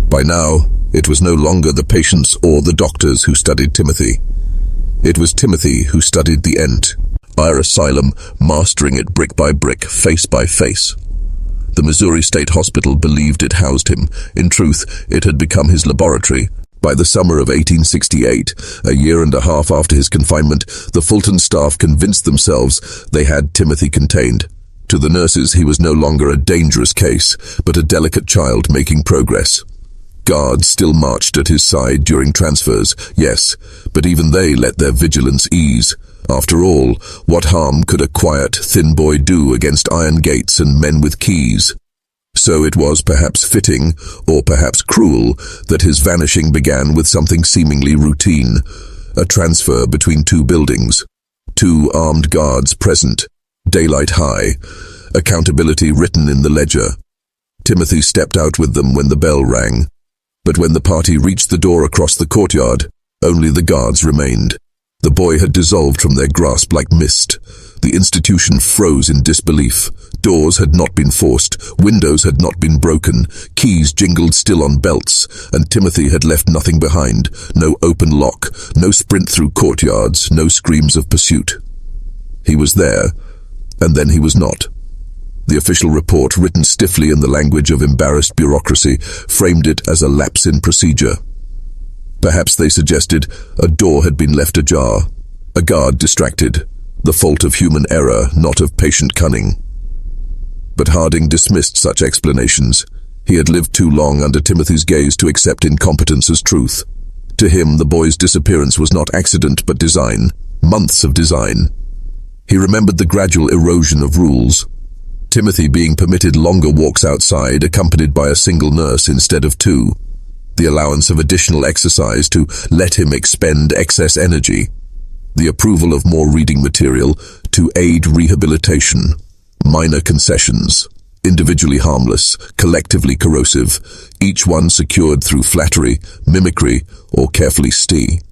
A: By now, it was no longer the patients or the doctors who studied Timothy. It was Timothy who studied the entire asylum, mastering it brick by brick, face by face. The Missouri State Hospital believed it housed him. In truth, it had become his laboratory. By the summer of 1868, a year and a half after his confinement, the Fulton staff convinced themselves they had Timothy contained. To the nurses, he was no longer a dangerous case, but a delicate child making progress. Guards still marched at his side during transfers, yes, but even they let their vigilance ease. After all, what harm could a quiet, thin boy do against iron gates and men with keys? So it was perhaps fitting, or perhaps cruel, that his vanishing began with something seemingly routine, a transfer between two buildings. 2 armed guards present, daylight high, accountability written in the ledger. Timothy stepped out with them when the bell rang, but when the party reached the door across the courtyard, only the guards remained. The boy had dissolved from their grasp like mist. The institution froze in disbelief. Doors had not been forced, windows had not been broken, keys jingled still on belts, and Timothy had left nothing behind. No open lock, no sprint through courtyards, no screams of pursuit. He was there, and then he was not. The official report, written stiffly in the language of embarrassed bureaucracy, framed it as a lapse in procedure. Perhaps they suggested a door had been left ajar, a guard distracted, the fault of human error, not of patient cunning. But Harding dismissed such explanations. He had lived too long under Timothy's gaze to accept incompetence as truth. To him, the boy's disappearance was not accident but design, months of design. He remembered the gradual erosion of rules. Timothy being permitted longer walks outside, accompanied by a single nurse instead of 2. The allowance of additional exercise to let him expend excess energy. The approval of more reading material to aid rehabilitation. Minor concessions, individually harmless, collectively corrosive, each one secured through flattery, mimicry, or carefully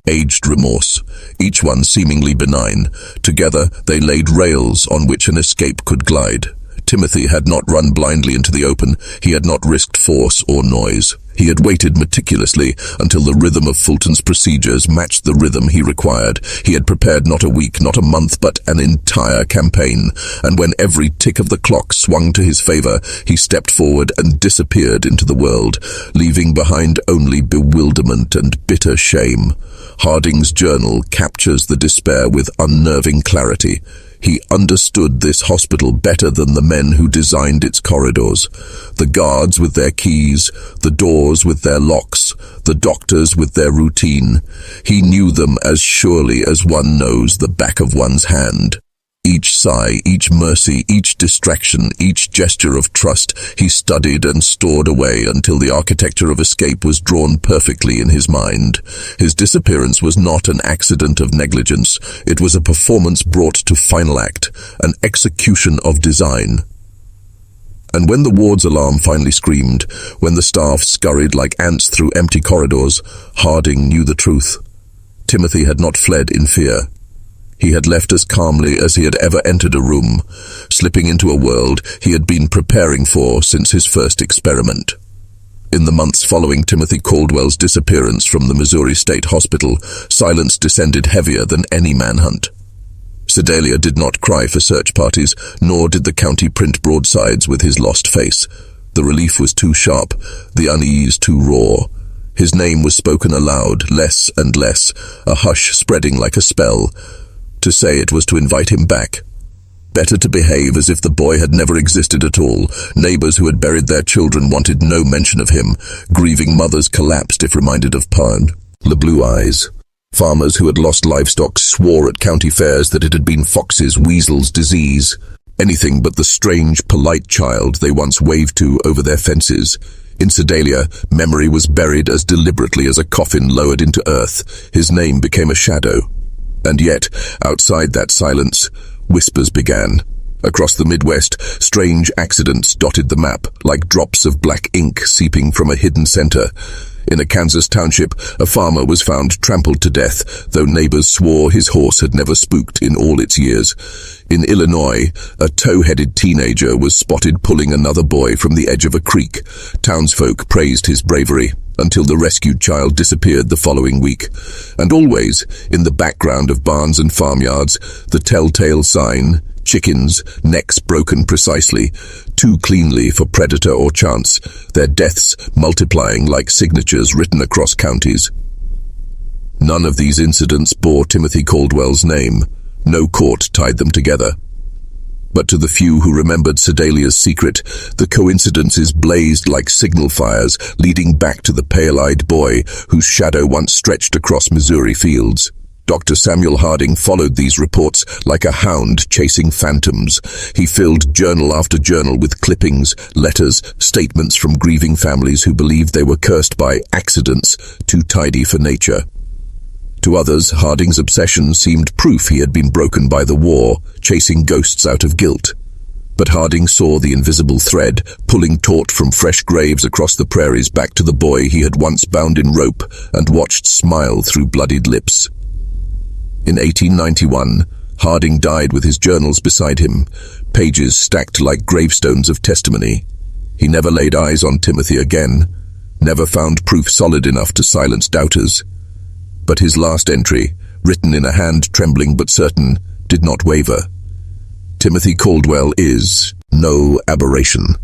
A: aged remorse, each one seemingly benign. Together they laid rails on which an escape could glide. Timothy had not run blindly into the open. He had not risked force or noise. He had waited meticulously until the rhythm of Fulton's procedures matched the rhythm he required. He had prepared not a week, not a month, but an entire campaign. And when every tick of the clock swung to his favor, he stepped forward and disappeared into the world, leaving behind only bewilderment and bitter shame. Harding's journal captures the despair with unnerving clarity. He understood this hospital better than the men who designed its corridors. The guards with their keys, the doors with their locks, the doctors with their routine. He knew them as surely as one knows the back of one's hand. Each sigh, each mercy, each distraction, each gesture of trust he studied and stored away until the architecture of escape was drawn perfectly in his mind. His disappearance was not an accident of negligence. It was a performance brought to final act, an execution of design. And when the ward's alarm finally screamed, when the staff scurried like ants through empty corridors, Harding knew the truth. Timothy had not fled in fear. He had left as calmly as he had ever entered a room, slipping into a world he had been preparing for since his first experiment. In the months following Timothy Caldwell's disappearance from the Missouri State Hospital, silence descended heavier than any manhunt. Sedalia did not cry for search parties, nor did the county print broadsides with his lost face. The relief was too sharp, the unease too raw. His name was spoken aloud, less and less, a hush spreading like a spell. To say it was to invite him back. Better to behave as if the boy had never existed at all. Neighbors who had buried their children wanted no mention of him. Grieving mothers collapsed if reminded of Pine. The blue eyes. Farmers who had lost livestock swore at county fairs that it had been foxes, weasels, disease. Anything but the strange, polite child they once waved to over their fences. In Sedalia, memory was buried as deliberately as a coffin lowered into earth. His name became a shadow. And yet, outside that silence, whispers began. Across the Midwest, strange accidents dotted the map, like drops of black ink seeping from a hidden center. In a Kansas township, a farmer was found trampled to death, though neighbors swore his horse had never spooked in all its years. In Illinois, a tow-headed teenager was spotted pulling another boy from the edge of a creek. Townsfolk praised his bravery, until the rescued child disappeared the following week. And always, in the background of barns and farmyards, the telltale sign, chickens, necks broken precisely, too cleanly for predator or chance, their deaths multiplying like signatures written across counties. None of these incidents bore Timothy Caldwell's name. No court tied them together. But to the few who remembered Sedalia's secret, the coincidences blazed like signal fires, leading back to the pale-eyed boy whose shadow once stretched across Missouri fields. Dr. Samuel Harding followed these reports like a hound chasing phantoms. He filled journal after journal with clippings, letters, statements from grieving families who believed they were cursed by accidents too tidy for nature. To others, Harding's obsession seemed proof he had been broken by the war, chasing ghosts out of guilt. But Harding saw the invisible thread, pulling taut from fresh graves across the prairies back to the boy he had once bound in rope and watched smile through bloodied lips. In 1891, Harding died with his journals beside him, pages stacked like gravestones of testimony. He never laid eyes on Timothy again, never found proof solid enough to silence doubters. But his last entry, written in a hand trembling but certain, did not waver. Timothy Caldwell is no aberration.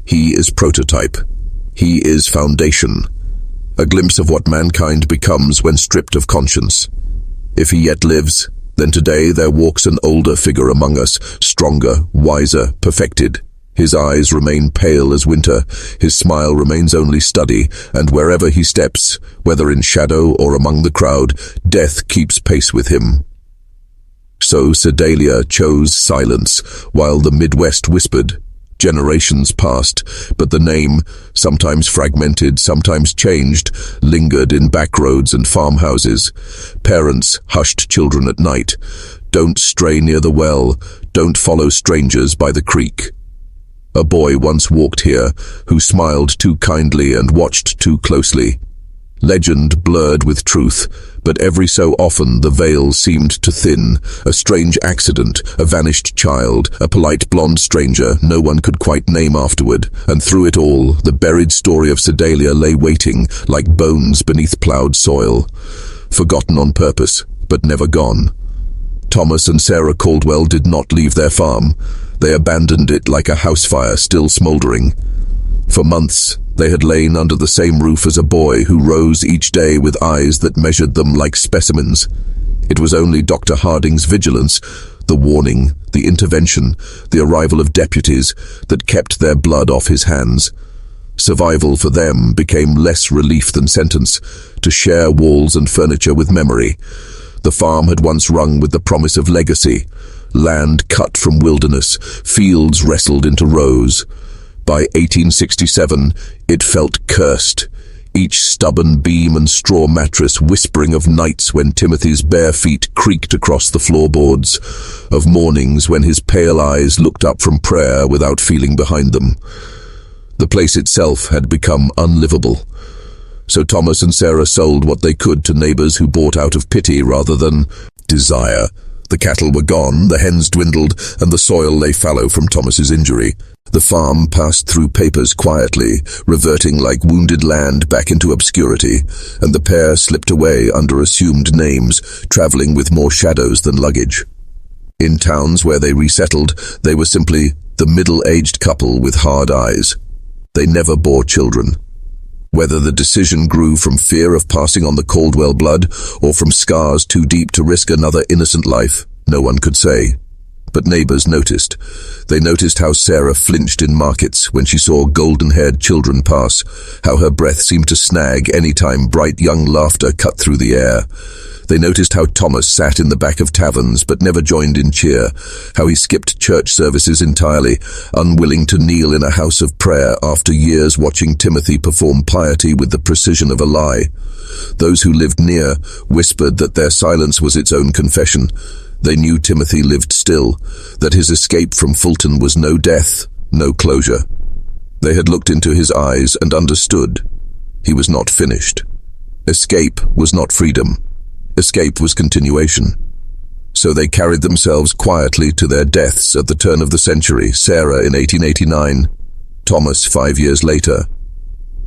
A: He is prototype. He is foundation. A glimpse of what mankind becomes when stripped of conscience. If he yet lives, then today there walks an older figure among us, stronger, wiser, perfected. His eyes remain pale as winter, his smile remains only study, and wherever he steps, whether in shadow or among the crowd, death keeps pace with him. So Sedalia chose silence, while the Midwest whispered. Generations passed, but the name, sometimes fragmented, sometimes changed, lingered in back roads and farmhouses. Parents hushed children at night. Don't stray near the well, don't follow strangers by the creek. A boy once walked here, who smiled too kindly and watched too closely. Legend blurred with truth, but every so often the veil seemed to thin. A strange accident, a vanished child, a polite blonde stranger no one could quite name afterward, and through it all, the buried story of Sedalia lay waiting, like bones beneath plowed soil. Forgotten on purpose, but never gone. Thomas and Sarah Caldwell did not leave their farm. They abandoned it like a house fire still smoldering. For months, they had lain under the same roof as a boy who rose each day with eyes that measured them like specimens. It was only Dr. Harding's vigilance, The warning, the intervention, the arrival of deputies that kept their blood off his hands. Survival for them became less relief than sentence, to share walls and furniture with memory. The farm had once rung with the promise of legacy. Land cut from wilderness, fields wrestled into rows. By 1867, it felt cursed. Each stubborn beam and straw mattress whispering of nights when Timothy's bare feet creaked across the floorboards, of mornings when his pale eyes looked up from prayer without feeling behind them. The place itself had become unlivable. So Thomas and Sarah sold what they could to neighbors who bought out of pity rather than desire. The cattle were gone, the hens dwindled, and the soil lay fallow from Thomas's injury. The farm passed through papers quietly, reverting like wounded land back into obscurity, and the pair slipped away under assumed names, traveling with more shadows than luggage. In towns where they resettled, they were simply the middle-aged couple with hard eyes. They never bore children. Whether the decision grew from fear of passing on the Caldwell blood or from scars too deep to risk another innocent life, no one could say. But neighbors noticed. They noticed how Sarah flinched in markets when she saw golden-haired children pass, how her breath seemed to snag any time bright young laughter cut through the air. They noticed how Thomas sat in the back of taverns but never joined in cheer, how he skipped church services entirely, unwilling to kneel in a house of prayer after years watching Timothy perform piety with the precision of a lie. Those who lived near whispered that their silence was its own confession. They knew Timothy lived still, that his escape from Fulton was no death, no closure. They had looked into his eyes and understood. He was not finished. Escape was not freedom. Escape was continuation. So they carried themselves quietly to their deaths at the turn of the century, Sarah in 1889, Thomas 5 years later.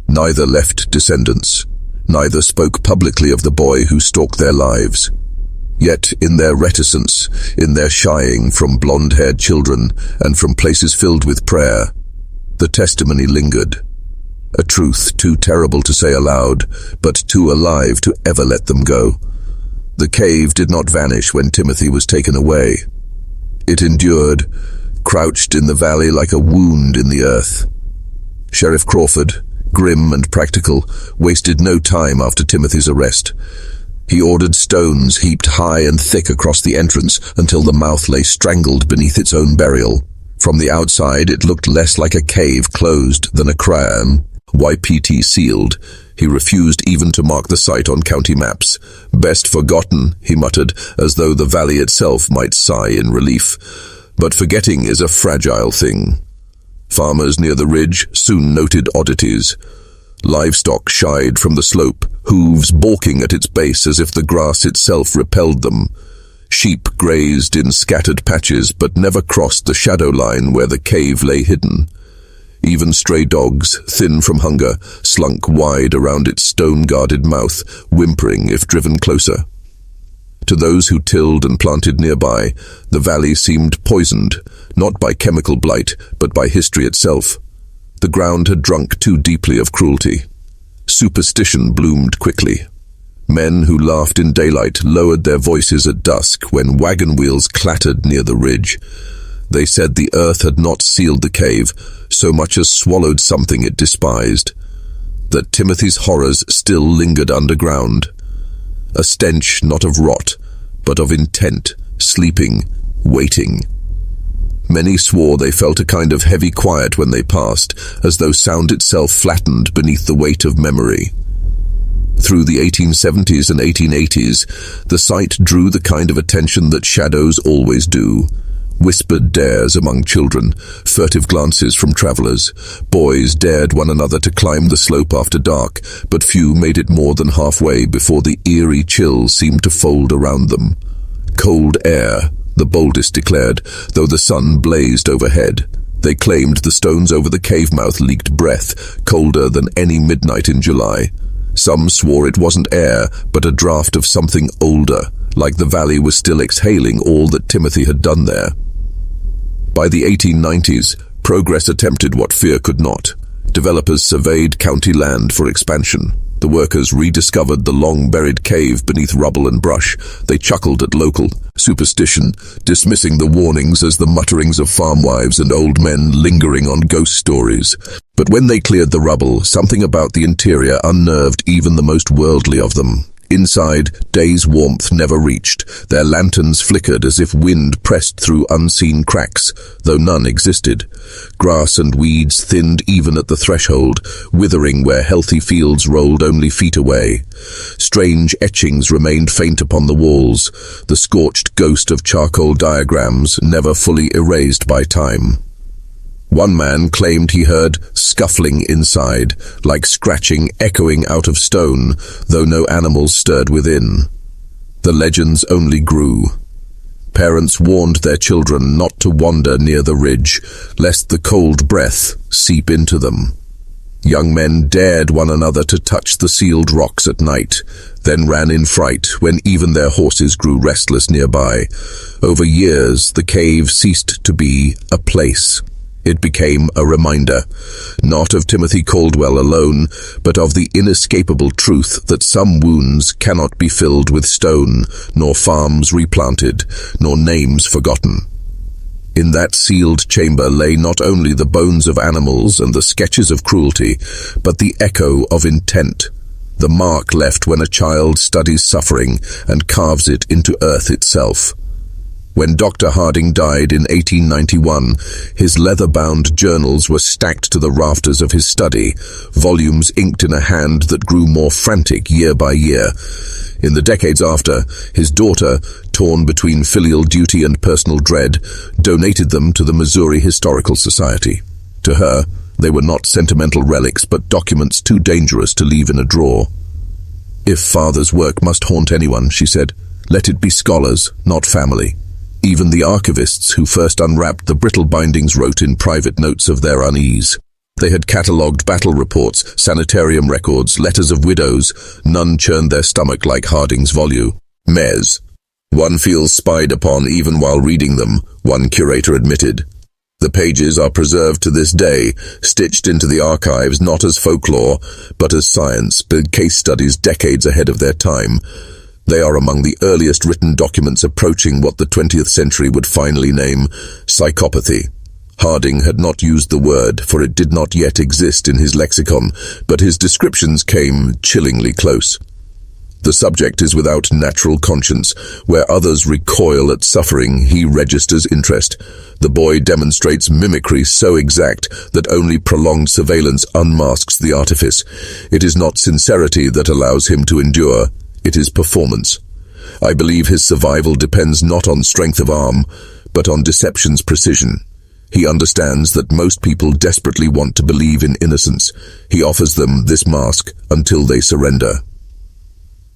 A: Neither left descendants. Neither spoke publicly of the boy who stalked their lives. Yet in their reticence, in their shying from blonde-haired children and from places filled with prayer, the testimony lingered. A truth too terrible to say aloud, but too alive to ever let them go. The cave did not vanish when Timothy was taken away. It endured, crouched in the valley like a wound in the earth. Sheriff Crawford, grim and practical, wasted no time after Timothy's arrest. He ordered stones heaped high and thick across the entrance until the mouth lay strangled beneath its own burial. From the outside, it looked less like a cave closed than a crime. YPT sealed. He refused even to mark the site on county maps. Best forgotten, he muttered, as though the valley itself might sigh in relief. But forgetting is a fragile thing. Farmers near the ridge soon noted oddities. Livestock shied from the slope, hooves balking at its base as if the grass itself repelled them. Sheep grazed in scattered patches but never crossed the shadow line where the cave lay hidden. Even stray dogs, thin from hunger, slunk wide around its stone-guarded mouth, whimpering if driven closer. To those who tilled and planted nearby, the valley seemed poisoned, not by chemical blight, but by history itself. The ground had drunk too deeply of cruelty. Superstition bloomed quickly. Men who laughed in daylight lowered their voices at dusk when wagon wheels clattered near the ridge. They said the earth had not sealed the cave, so much as swallowed something it despised. That Timothy's horrors still lingered underground. A stench not of rot, but of intent, sleeping, waiting. Many swore they felt a kind of heavy quiet when they passed, as though sound itself flattened beneath the weight of memory. Through the 1870s and 1880s, the site drew the kind of attention that shadows always do. Whispered dares among children, furtive glances from travelers. Boys dared one another to climb the slope after dark, but few made it more than halfway before the eerie chill seemed to fold around them. Cold air, the boldest declared, though the sun blazed overhead. They claimed the stones over the cave mouth leaked breath, colder than any midnight in July. Some swore it wasn't air, but a draft of something older, like the valley was still exhaling all that Timothy had done there. By the 1890s, progress attempted what fear could not. Developers surveyed county land for expansion. The workers rediscovered the long-buried cave beneath rubble and brush. They chuckled at local superstition, dismissing the warnings as the mutterings of farmwives and old men lingering on ghost stories. But when they cleared the rubble, something about the interior unnerved even the most worldly of them. Inside, day's warmth never reached. Their lanterns flickered as if wind pressed through unseen cracks, though none existed. Grass and weeds thinned even at the threshold, withering where healthy fields rolled only feet away. Strange etchings remained faint upon the walls, the scorched ghost of charcoal diagrams never fully erased by time. One man claimed he heard scuffling inside, like scratching echoing out of stone, though no animals stirred within. The legends only grew. Parents warned their children not to wander near the ridge, lest the cold breath seep into them. Young men dared one another to touch the sealed rocks at night, then ran in fright when even their horses grew restless nearby. Over years, the cave ceased to be a place. It became a reminder, not of Timothy Caldwell alone, but of the inescapable truth that some wounds cannot be filled with stone, nor farms replanted, nor names forgotten. In that sealed chamber lay not only the bones of animals and the sketches of cruelty, but the echo of intent, the mark left when a child studies suffering and carves it into earth itself. When Dr. Harding died in 1891, his leather-bound journals were stacked to the rafters of his study, volumes inked in a hand that grew more frantic year by year. In the decades after, his daughter, torn between filial duty and personal dread, donated them to the Missouri Historical Society. To her, they were not sentimental relics but documents too dangerous to leave in a drawer. "If Father's work must haunt anyone," she said, "let it be scholars, not family." Even the archivists who first unwrapped the brittle bindings wrote in private notes of their unease. They had catalogued battle reports, sanitarium records, letters of widows. None churned their stomach like Harding's volume. Mez. One feels spied upon even while reading them, one curator admitted. The pages are preserved to this day, stitched into the archives not as folklore, but as science, big case studies decades ahead of their time. They are among the earliest written documents approaching what the 20th century would finally name psychopathy. Harding had not used the word, for it did not yet exist in his lexicon, but his descriptions came chillingly close. The subject is without natural conscience. Where others recoil at suffering, he registers interest. The boy demonstrates mimicry so exact that only prolonged surveillance unmasks the artifice. It is not sincerity that allows him to endure. It is performance. I believe his survival depends not on strength of arm, but on deception's precision. He understands that most people desperately want to believe in innocence. He offers them this mask until they surrender.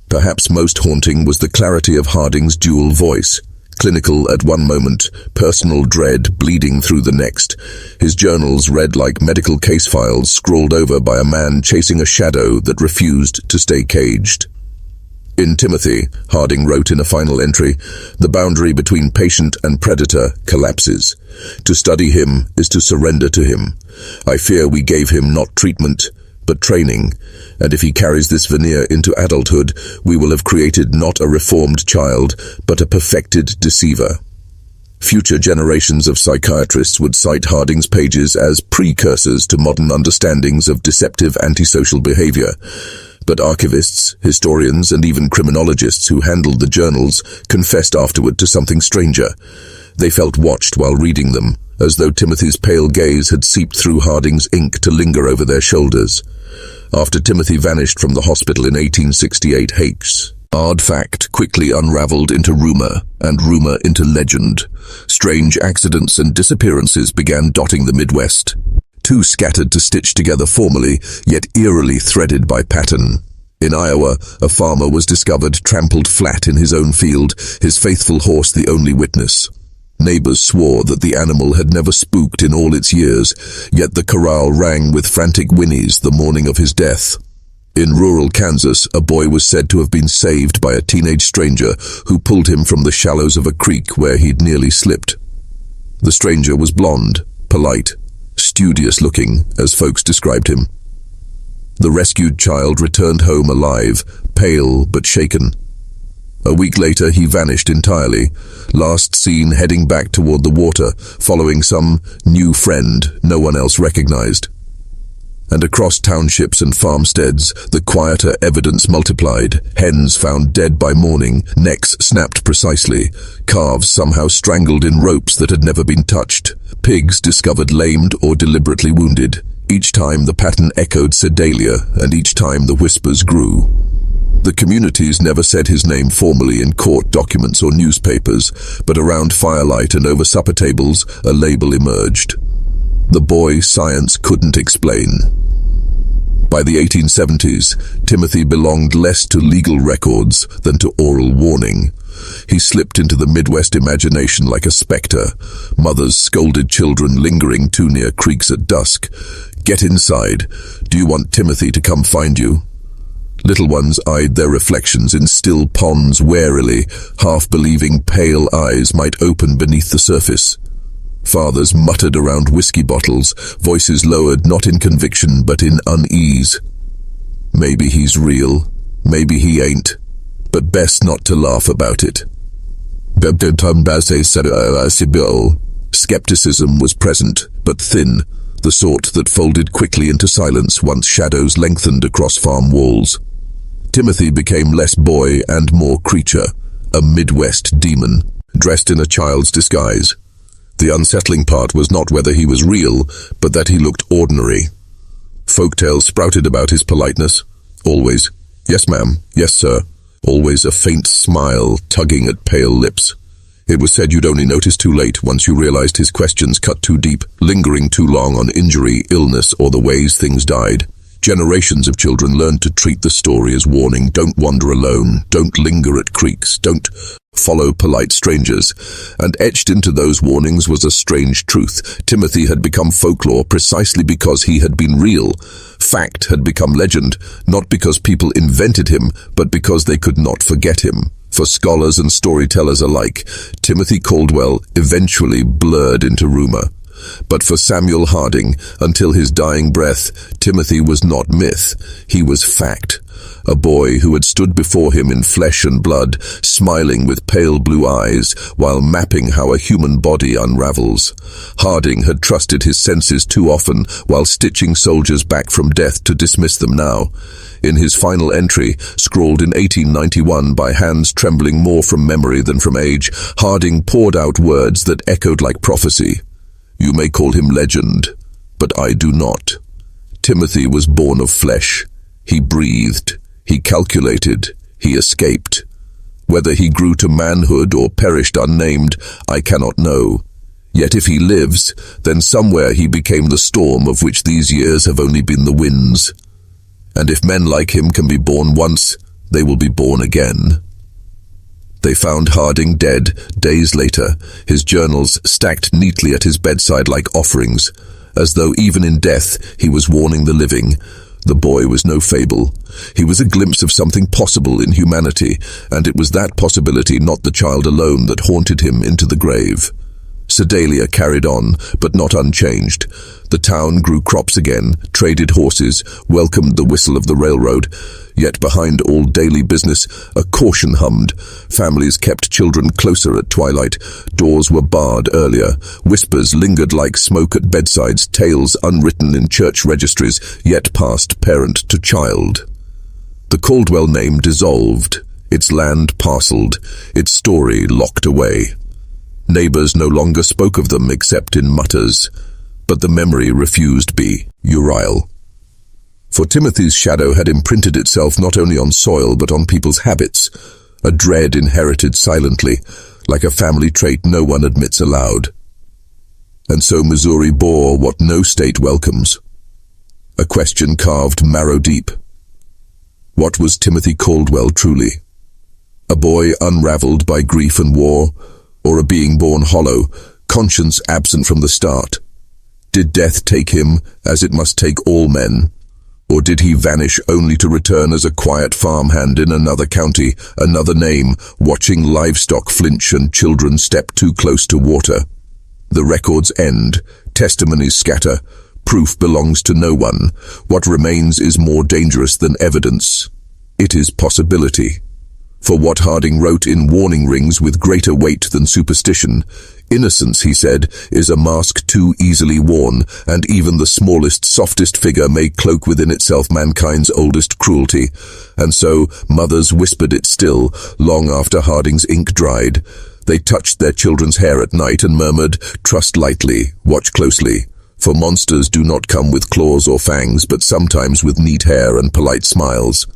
A: Perhaps most haunting was the clarity of Harding's dual voice. Clinical at one moment, personal dread bleeding through the next. His journals read like medical case files scrawled over by a man chasing a shadow that refused to stay caged. In Timothy, Harding wrote in a final entry, the boundary between patient and predator collapses. To study him is to surrender to him. I fear we gave him not treatment, but training, and if he carries this veneer into adulthood, we will have created not a reformed child, but a perfected deceiver. Future generations of psychiatrists would cite Harding's pages as precursors to modern understandings of deceptive antisocial behavior. But archivists, historians, and even criminologists who handled the journals confessed afterward to something stranger. They felt watched while reading them, as though Timothy's pale gaze had seeped through Harding's ink to linger over their shoulders. After Timothy vanished from the hospital in 1868, Hake's odd fact quickly unraveled into rumor, and rumor into legend. Strange accidents and disappearances began dotting the Midwest. Too scattered to stitch together formally, yet eerily threaded by pattern. In Iowa, a farmer was discovered trampled flat in his own field, his faithful horse the only witness. Neighbors swore that the animal had never spooked in all its years, yet the corral rang with frantic whinnies the morning of his death. In rural Kansas, a boy was said to have been saved by a teenage stranger who pulled him from the shallows of a creek where he'd nearly slipped. The stranger was blonde, polite, studious looking, as folks described him. The rescued child returned home alive, pale but shaken. A week later, he vanished entirely, last seen heading back toward the water, following some new friend no one else recognized. And across townships and farmsteads, the quieter evidence multiplied. Hens found dead by morning, necks snapped precisely, calves somehow strangled in ropes that had never been touched, pigs discovered lamed or deliberately wounded. Each time the pattern echoed Sedalia, and each time the whispers grew. The communities never said his name formally in court documents or newspapers, but around firelight and over supper tables, a label emerged. The boy science couldn't explain. By the 1870s, Timothy belonged less to legal records than to oral warning. He slipped into the Midwest imagination like a specter, mothers scolded children lingering too near creeks at dusk. Get inside. Do you want Timothy to come find you? Little ones eyed their reflections in still ponds warily, half believing pale eyes might open beneath the surface. Fathers muttered around whiskey bottles, voices lowered not in conviction but in unease. Maybe he's real, maybe he ain't, but best not to laugh about it. Skepticism was present, but thin, the sort that folded quickly into silence once shadows lengthened across farm walls. Timothy became less boy and more creature, a Midwest demon, dressed in a child's disguise. The unsettling part was not whether he was real, but that he looked ordinary. Folktales sprouted about his politeness. Always, "Yes, ma'am, yes, sir." Always a faint smile tugging at pale lips. It was said you'd only notice too late once you realized his questions cut too deep, lingering too long on injury, illness, or the ways things died. Generations of children learned to treat the story as warning. Don't wander alone. Don't linger at creeks. Don't follow polite strangers. And etched into those warnings was a strange truth. Timothy had become folklore precisely because he had been real. Fact had become legend, not because people invented him, but because they could not forget him. For scholars and storytellers alike, Timothy Caldwell eventually blurred into rumor. But for Samuel Harding, until his dying breath, Timothy was not myth, he was fact. A boy who had stood before him in flesh and blood, smiling with pale blue eyes, while mapping how a human body unravels. Harding had trusted his senses too often, while stitching soldiers back from death to dismiss them now. In his final entry, scrawled in 1891 by hands trembling more from memory than from age, Harding poured out words that echoed like prophecy. You may call him legend, but I do not. Timothy was born of flesh. He breathed. He calculated. He escaped. Whether he grew to manhood or perished unnamed, I cannot know. Yet if he lives, then somewhere he became the storm of which these years have only been the winds. And if men like him can be born once, they will be born again. They found Harding dead days later, his journals stacked neatly at his bedside like offerings, as though even in death he was warning the living. The boy was no fable. He was a glimpse of something possible in humanity, and it was that possibility, not the child alone, that haunted him into the grave. Sedalia carried on, but not unchanged. The town grew crops again, traded horses, welcomed the whistle of the railroad. Yet behind all daily business, a caution hummed. Families kept children closer at twilight. Doors were barred earlier. Whispers lingered like smoke at bedsides, tales unwritten in church registries, yet passed parent to child. The Caldwell name dissolved, its land parceled, its story locked away. Neighbors no longer spoke of them except in mutters, but the memory refused be Uriel. For Timothy's shadow had imprinted itself not only on soil but on people's habits, a dread inherited silently, like a family trait no one admits aloud. And so Missouri bore what no state welcomes, a question carved marrow deep. What was Timothy Caldwell truly? A boy unraveled by grief and war, or a being born hollow, conscience absent from the start? Did death take him, as it must take all men? Or did he vanish only to return as a quiet farmhand in another county, another name, watching livestock flinch and children step too close to water? The records end, testimonies scatter, Proof belongs to no one. What remains is more dangerous than evidence. It is possibility. For what Harding wrote in Warning Rings with greater weight than superstition, innocence, he said, is a mask too easily worn, and even the smallest, softest figure may cloak within itself mankind's oldest cruelty. And so, mothers whispered it still, long after Harding's ink dried. They touched their children's hair at night and murmured, "Trust lightly, watch closely." For monsters do not come with claws or fangs, but sometimes with neat hair and polite smiles.